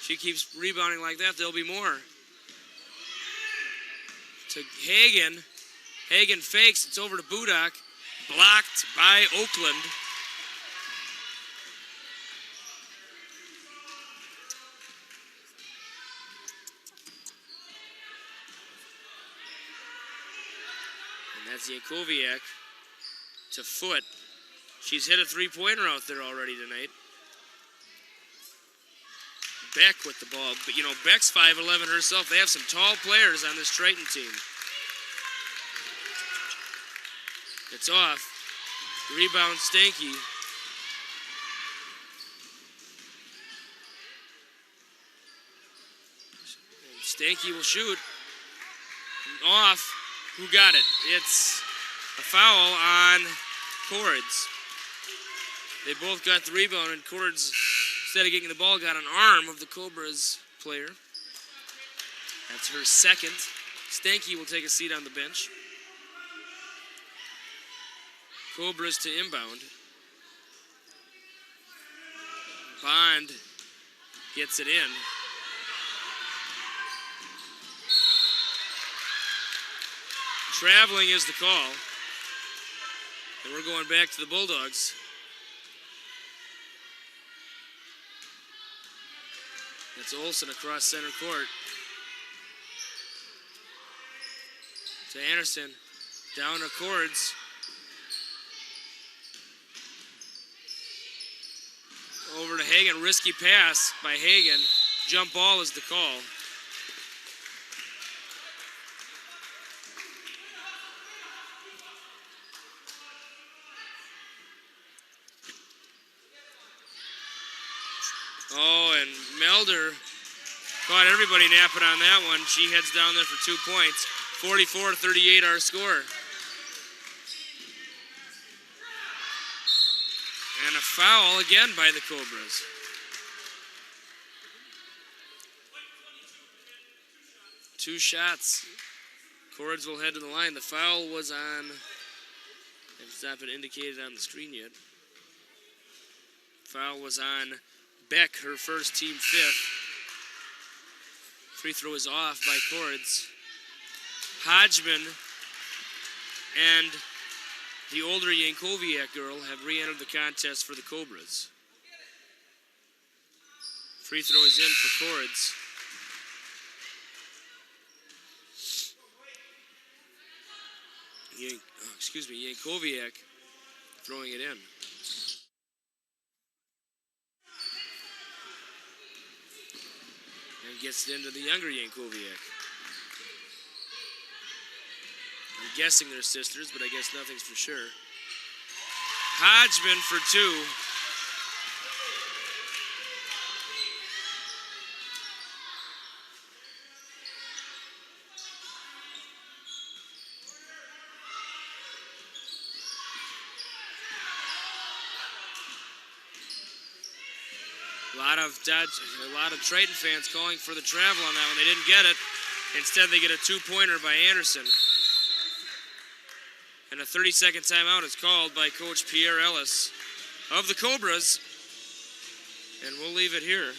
She keeps rebounding like that, there'll be more. To Hagen. Hagen fakes, it's over to Budak. Blocked by Oakland. And that's Yankovic to Foot. She's hit a three-pointer out there already tonight. Beck with the ball. But, you know, Beck's 5'11" herself. They have some tall players on this Triton team. It's off. Rebound Stanky. And Stanky will shoot. Off. Who got it? It's a foul on Cords. They both got the rebound, and Cords, instead of getting the ball, got an arm of the Cobras player. That's her second. Stanky will take a seat on the bench. Cobras to inbound. Bond gets it in. Traveling is the call. And we're going back to the Bulldogs. That's Olsen across center court. To Anderson. Down to Cords. Over to Hagen. Risky pass by Hagen. Jump ball is the call. Oh, and Melder caught everybody napping on that one. She heads down there for 2 points. 44-38 our score. And a foul again by the Cobras. Two shots. Cords will head to the line. The foul was on, it's not been indicated on the screen yet. Foul was on Beck, her first team 5th. Free throw is off by Cords. Hodgman and the older Yankovic girl have re-entered the contest for the Cobras. Free throw is in for Cords. Yankoviak throwing it in. And gets it into the younger Yankoviak. I'm guessing they're sisters, but I guess nothing's for sure. Hodgman for 2. A lot of Triton fans calling for the travel on that one. They didn't get it. Instead, they get a 2-pointer by Anderson. And a 30-second timeout is called by Coach Pierre Ellis of the Cobras. And we'll leave it here.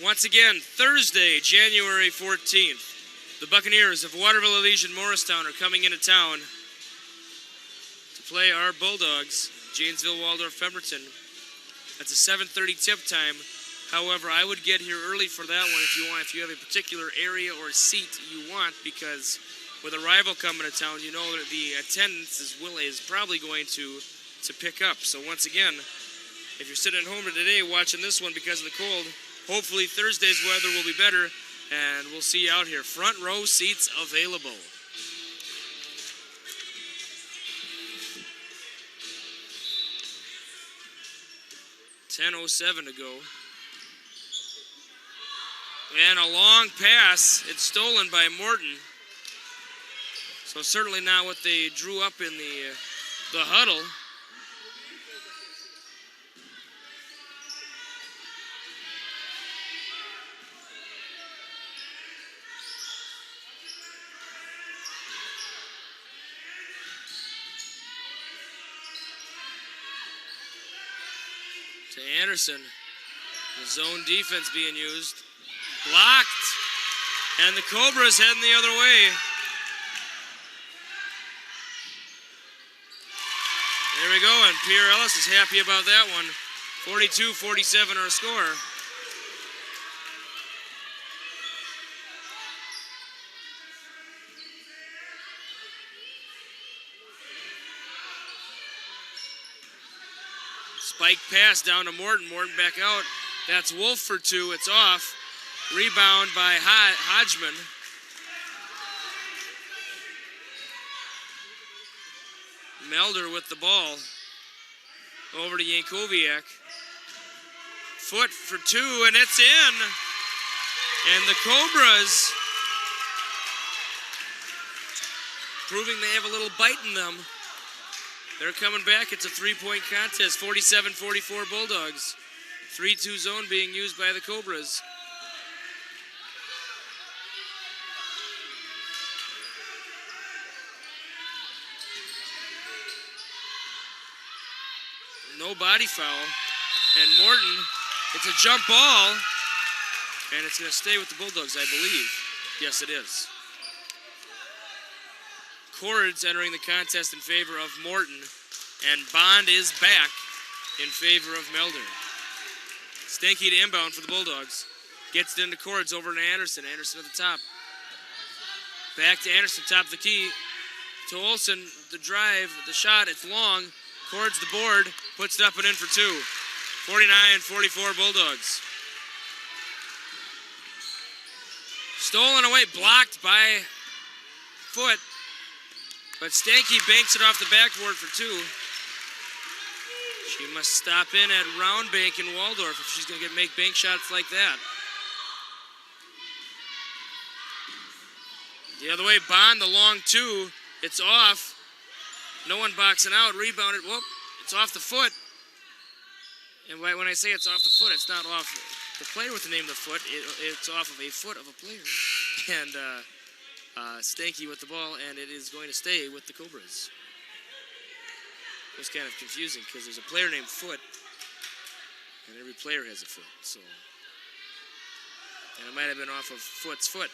Once again, Thursday, January 14th, the Buccaneers of Waterville, Elysian, Morristown are coming into town to play our Bulldogs, Janesville, Waldorf, Pemberton. That's a 7:30 tip time. However, I would get here early for that one if you have a particular area or seat you want, because with a rival coming to town, you know that the attendance is probably going to pick up. So once again, if you're sitting at home today watching this one because of the cold, hopefully Thursday's weather will be better, and we'll see you out here. Front row seats available. .10:07 to go. And a long pass. It's stolen by Morton. So certainly not what they drew up in the huddle. To Anderson. The zone defense being used. Blocked. And the Cobras heading the other way. There we go, and Pierre Ellis is happy about that one. 42-47 our score. Spike pass down to Morton. Morton back out. That's Wolf for 2. It's off. Rebound by Hodgman. Melder with the ball. Over to Yankoviak. Foot for 2, and it's in. And the Cobras proving they have a little bite in them. They're coming back. It's a 3-point contest. 47-44 Bulldogs. 3-2 zone being used by the Cobras. No body foul. And Morton, it's a jump ball. And it's going to stay with the Bulldogs, I believe. Yes, it is. Cords entering the contest in favor of Morton. And Bond is back in favor of Melder. Stanky to inbound for the Bulldogs. Gets it into Cords over to Anderson. Anderson at the top. Back to Anderson, top of the key. To Olsen, the drive, the shot, it's long. Cords the board, puts it up and in for 2. 49-44 Bulldogs. Stolen away, blocked by Foot. But Stanky banks it off the backboard for 2. She must stop in at Round Bank in Waldorf if she's going to make bank shots like that. The other way, Bond, the long 2. It's off. No one boxing out. Rebounded. Whoop. It's off the foot. And when I say it's off the foot, it's not off the player with the name of the foot. It's off of a foot of a player. And Stanky with the ball, and it is going to stay with the Cobras. It was kind of confusing because there's a player named Foot, and every player has a foot. So, and it might have been off of Foot's foot.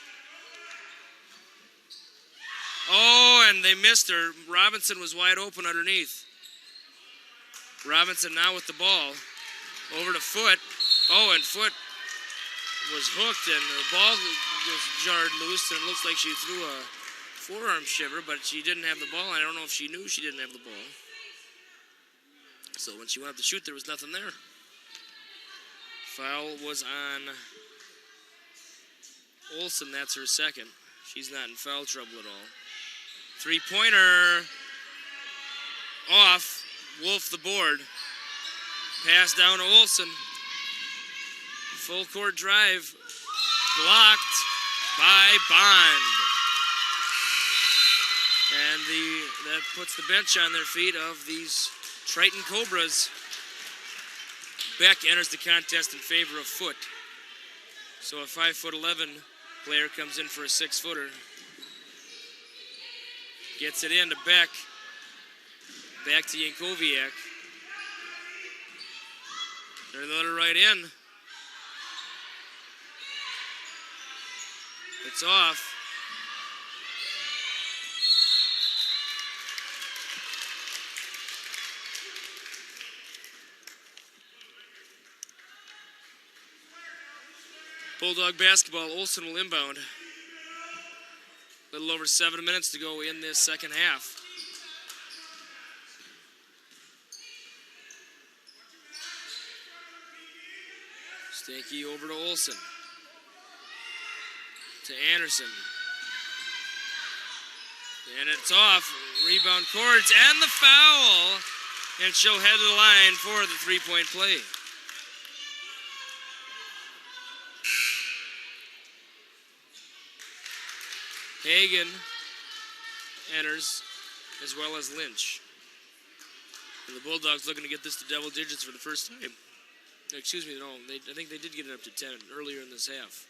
Oh, and they missed her. Robinson was wide open underneath. Robinson now with the ball. Over to Foot. Oh, and Foot was hooked, and the ball just jarred loose, and it looks like she threw a forearm shiver, but she didn't have the ball. I don't know if she knew she didn't have the ball. So when she went up to shoot, there was nothing there. Foul was on Olsen. That's her second. She's not in foul trouble at all. Three-pointer off. Wolf the board. Pass down to Olsen. Full court drive. Blocked by Bond. And that puts the bench on their feet of these Triton Cobras. Beck enters the contest in favor of Foot. So a 5'11" player comes in for a 6-footer. Gets it in to Beck. Back to Yankoviak. They're let her right in. It's off. Bulldog basketball, Olsen will inbound. A little over 7 minutes to go in this second half. Stanky over to Olsen. To Anderson. And it's off. Rebound Cords and the foul. And she'll head to the line for the three-point play. Hagen enters, as well as Lynch. And the Bulldogs looking to get this to double digits for the first time. Excuse me, no, I think they did get it up to 10 earlier in this half.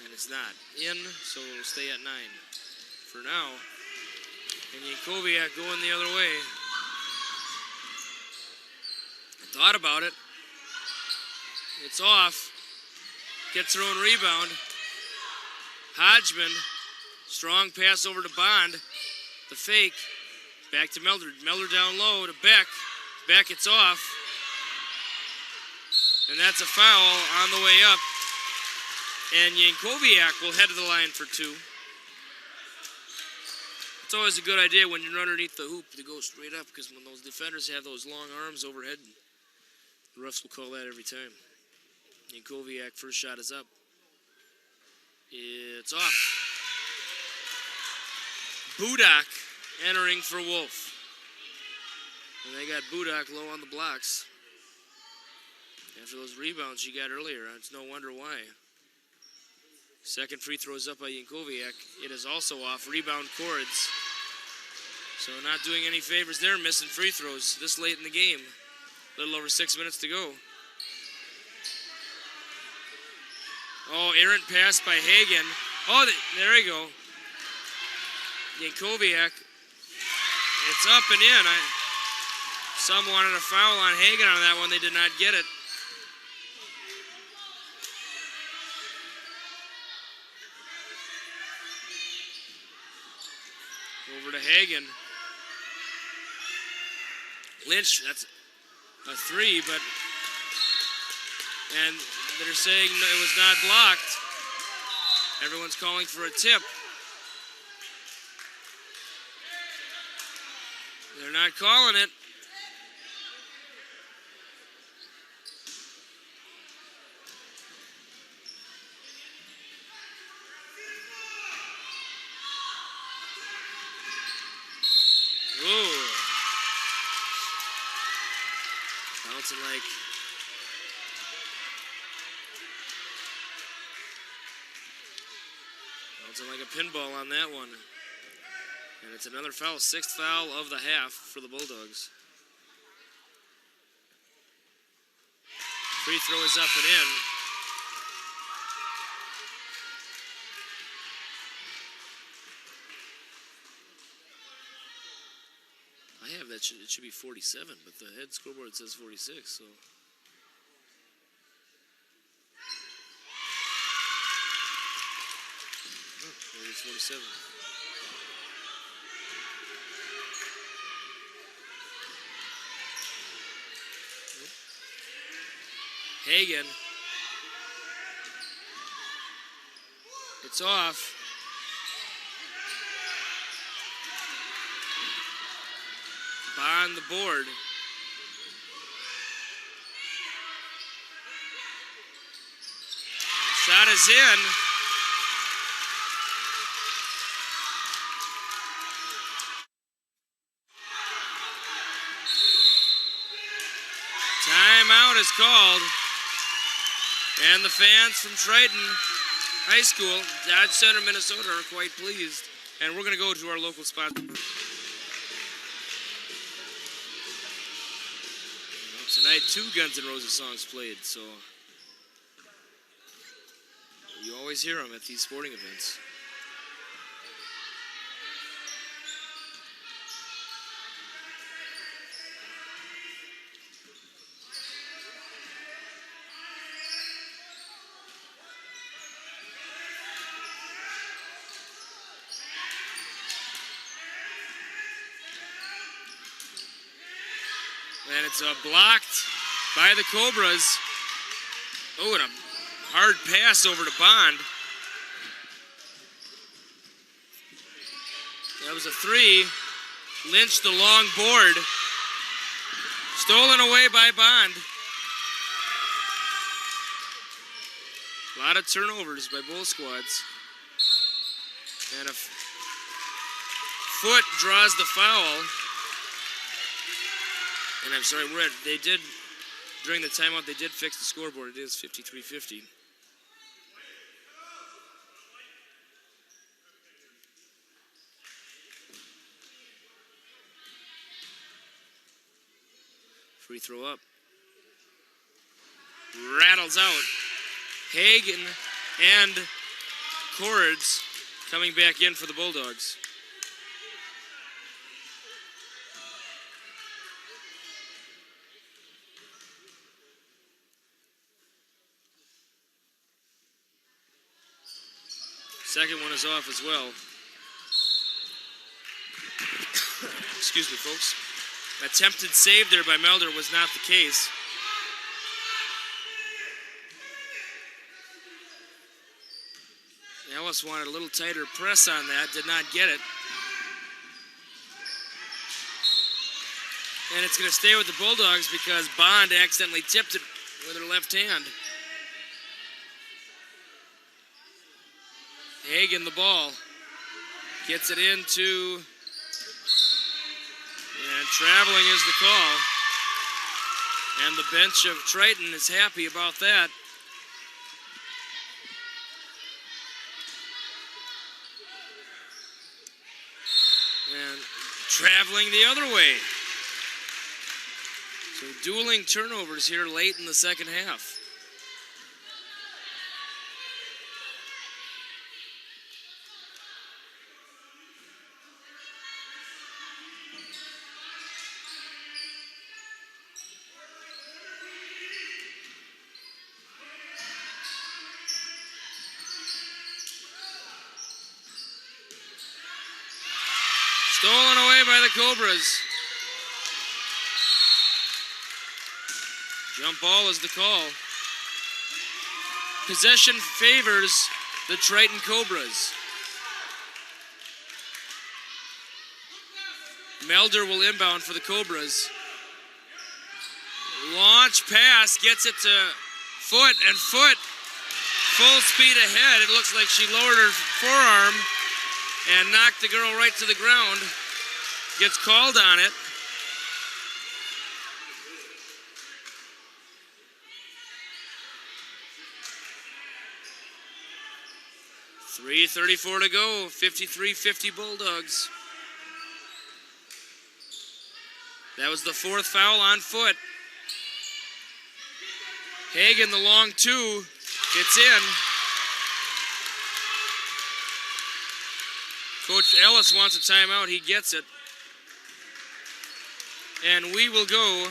And it's not in, so it'll stay at 9 for now. And Yankoviak going the other way. Thought about it. It's off. Gets her own rebound. Hodgman. Strong pass over to Bond. The fake. Back to Melder. Melder down low to Beck. Beck, it's off. And that's a foul on the way up. And Yankoviak will head to the line for 2. It's always a good idea when you're underneath the hoop to go straight up, because when those defenders have those long arms overhead, the refs will call that every time. Yankoviak, first shot is up. It's off. Budak entering for Wolf. And they got Budak low on the blocks. After those rebounds she got earlier, it's no wonder why. Second free throw is up by Yankoviak. It is also off. Rebound Cords. So not doing any favors there, missing free throws this late in the game. A little over 6 minutes to go. Oh, errant pass by Hagen. Oh, there you go. Yankoviak. It's up and in. Some wanted a foul on Hagen on that one. They did not get it. Over to Hagen. Lynch, that's a 3, but... And they're saying it was not blocked. Everyone's calling for a tip. They're not calling it. Ooh. Bouncing like a pinball on that one. And it's another foul, 6th foul of the half for the Bulldogs. Free throw is up and in. I have that, it should be 47, but the head scoreboard says 46, so. Maybe it's 47. Hagen It's off. Bond the board. Shot is in. Timeout is called. And the fans from Triton High School, Dodge Center, Minnesota, are quite pleased. And we're going to go to our local spot. Tonight, 2 Guns N' Roses songs played, so you always hear them at these sporting events. And it's blocked by the Cobras. Oh, and a hard pass over to Bond. That was a 3. Lynch the long board. Stolen away by Bond. A lot of turnovers by both squads. And a foot draws the foul. And I'm sorry, they did, during the timeout, they did fix the scoreboard. It is 53-50. Free throw up. Rattles out. Hagen and Cords coming back in for the Bulldogs. Second one is off as well. Excuse me, folks. Attempted save there by Melder was not the case. Ellis wanted a little tighter press on that, did not get it. And it's going to stay with the Bulldogs because Bond accidentally tipped it with her left hand. Hagen the ball. Gets it into, and traveling is the call. And the bench of Triton is happy about that. And traveling the other way. So dueling turnovers here late in the second half. Stolen away by the Cobras. Jump ball is the call. Possession favors the Triton Cobras. Melder will inbound for the Cobras. Launch pass, gets it to Foot, and Foot full speed ahead. It looks like she lowered her forearm and knocked the girl right to the ground. Gets called on it. .334 to go, 53-50 Bulldogs. That was the 4th foul on Foot. Hagen, the long 2, gets in. Coach Ellis wants a timeout. He gets it. And we will go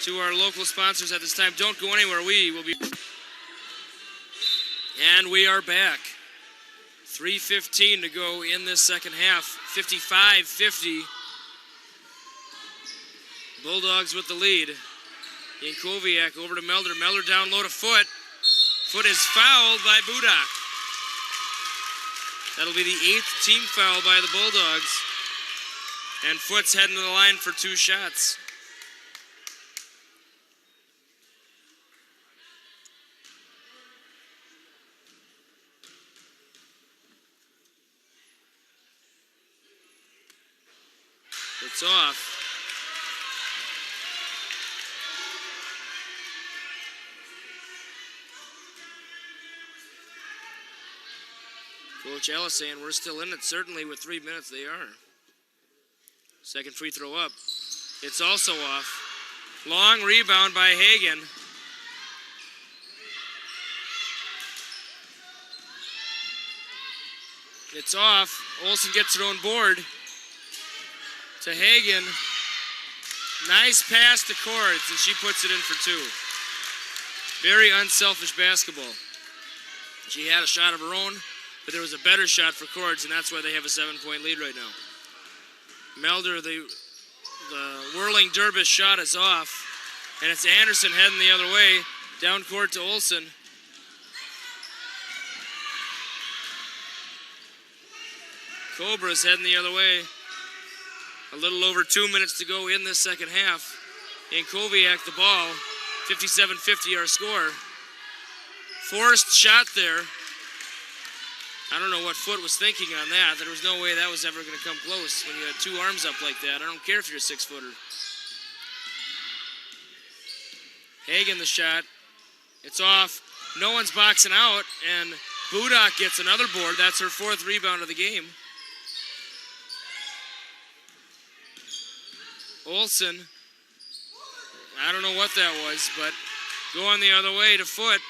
to our local sponsors at this time. Don't go anywhere. We will be. And we are back. 3:15 to go in this second half. 55-50. Bulldogs with the lead. Yankoviak over to Melder. Melder down low to Foot. Foot is fouled by Budak. That'll be the 8th team foul by the Bulldogs. And Foote's heading to the line for 2 shots. It's off. Coach Ellis saying we're still in it. Certainly with 3 minutes they are. Second free throw up. It's also off. Long rebound by Hagen. It's off. Olsen gets her own board to Hagen. Nice pass to Cords, and she puts it in for 2. Very unselfish basketball. She had a shot of her own, but there was a better shot for Cords, and that's why they have a 7-point lead right now. Melder, the whirling dervish shot is off, and it's Anderson heading the other way. Down court to Olsen. Cobra's heading the other way. A little over 2 minutes to go in this second half. Yankoviak the ball. 57-50 our score. Forced shot there. I don't know what Foote was thinking on that. There was no way that was ever going to come close when you had 2 arms up like that. I don't care if you're a 6-footer. Hagen the shot. It's off. No one's boxing out, and Budak gets another board. That's her 4th rebound of the game. Olsen, I don't know what that was, but going the other way to Foote.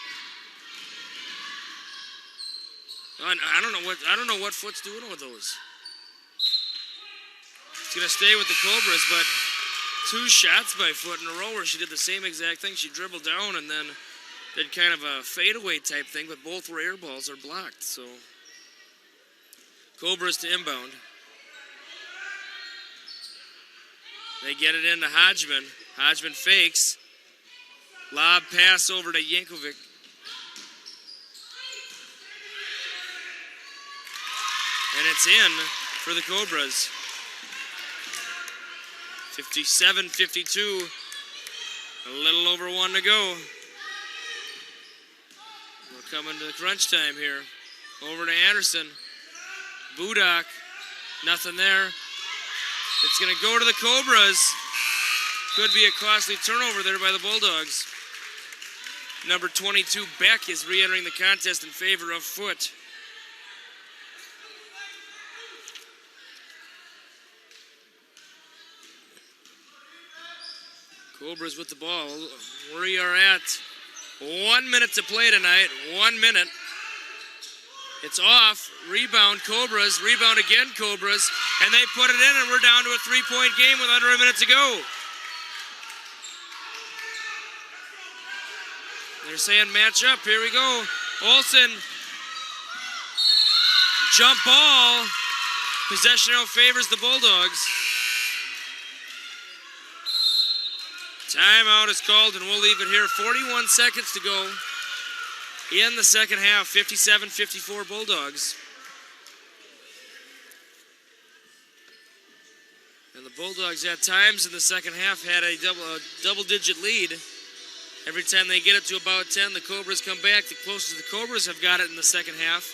I don't know what Foote's doing with those. He's gonna stay with the Cobras, but 2 shots by Foote in a row where she did the same exact thing. She dribbled down and then did kind of a fadeaway type thing, but both were air balls or blocked. So Cobras to inbound. They get it into Hodgman. Hodgman fakes. Lob pass over to Yankovic. And it's in for the Cobras. 57-52. A little over 1 to go. We're coming to crunch time here. Over to Anderson. Budak. Nothing there. It's going to go to the Cobras. Could be a costly turnover there by the Bulldogs. Number 22, Beck, is re-entering the contest in favor of Foote. Cobras with the ball. We are at 1 minute to play tonight. 1 minute. It's off. Rebound, Cobras. Rebound again, Cobras. And they put it in, and we're down to a 3-point game with under a minute to go. They're saying match up. Here we go. Olsen. Jump ball. Possession arrow favors the Bulldogs. Timeout is called, and we'll leave it here. 41 seconds to go in the second half. 57-54 Bulldogs. And the Bulldogs at times in the second half had a double-digit lead. Every time they get it to about 10, the Cobras come back. The closest the Cobras have got it in the second half,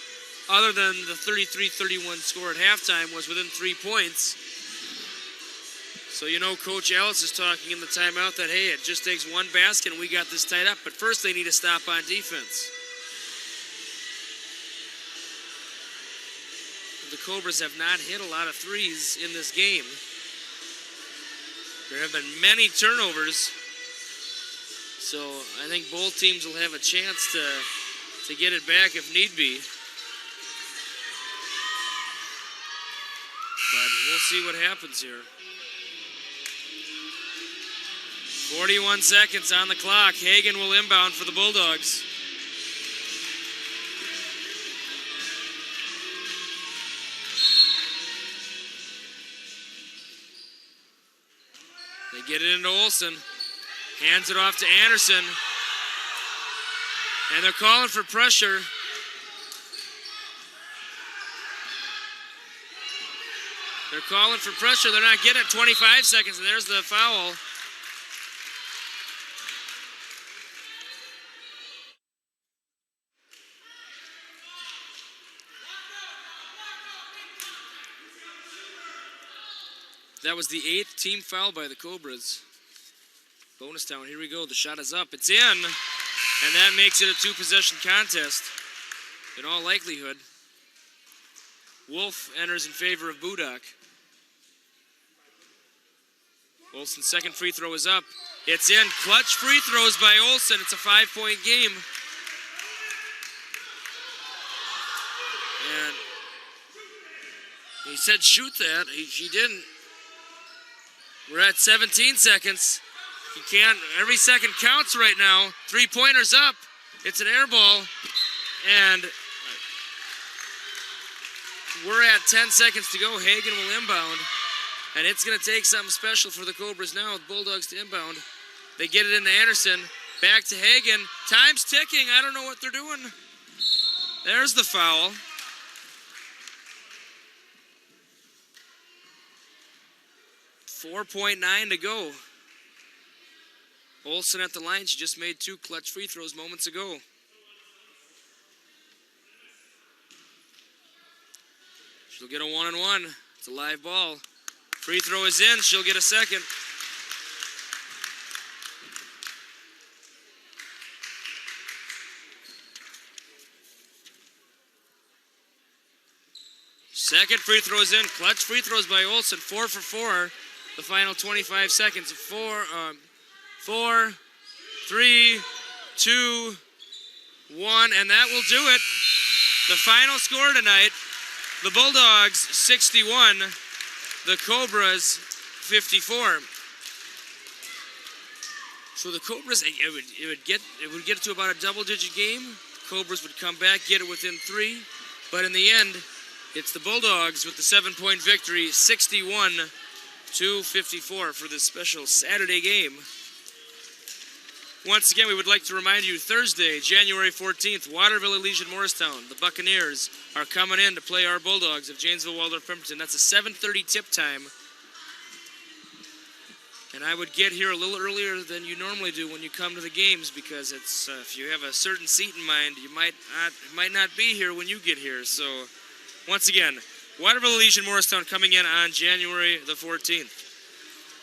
other than the 33-31 score at halftime, was within 3 points. So you know Coach Ellis is talking in the timeout that, hey, it just takes 1 basket and we got this tied up. But first they need to stop on defense. The Cobras have not hit a lot of threes in this game. There have been many turnovers. So I think both teams will have a chance to get it back if need be. But we'll see what happens here. 41 seconds on the clock. Hagen will inbound for the Bulldogs. They get it into Olsen. Hands it off to Anderson. And they're calling for pressure. They're calling for pressure. They're not getting it. 25 seconds, and there's the foul. That was the 8th team foul by the Cobras. Bonus down. Here we go. The shot is up. It's in. And that makes it a 2-possession contest. In all likelihood. Wolf enters in favor of Budak. Olsen's second free throw is up. It's in. Clutch free throws by Olsen. It's a 5-point game. And he said shoot that. He didn't. We're at 17 seconds. You can't, every second counts right now. 3-pointers up. It's an air ball. And we're at 10 seconds to go. Hagen will inbound. And it's going to take something special for the Cobras now with Bulldogs to inbound. They get it into Anderson. Back to Hagen. Time's ticking. I don't know what they're doing. There's the foul. .9 to go. Olsen at the line. She just made 2 clutch free throws moments ago. She'll get a 1-and-1. It's a live ball. Free throw is in. She'll get a second. Second free throw is in. Clutch free throws by Olsen. 4 for 4. The final 25 seconds. 4, 3, 2, 1, and that will do it. The final score tonight, the Bulldogs 61, the Cobras 54. So the Cobras, it would get to about a double-digit game. Cobras would come back, get it within 3, but in the end, it's the Bulldogs with the 7-point victory, 61-54 for this special Saturday game. Once again, we would like to remind you, Thursday, January 14th, Waterville, Elysian, Morristown. The Buccaneers are coming in to play our Bulldogs of Janesville, Waldorf, Pemberton. That's a 7:30 tip time. And I would get here a little earlier than you normally do when you come to the games because it's if you have a certain seat in mind, you might not be here when you get here. So, once again, Waterville, Elysian, Morristown coming in on January the 14th.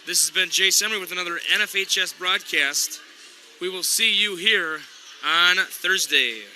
This has been Jay Semery with another NFHS broadcast. We will see you here on Thursday.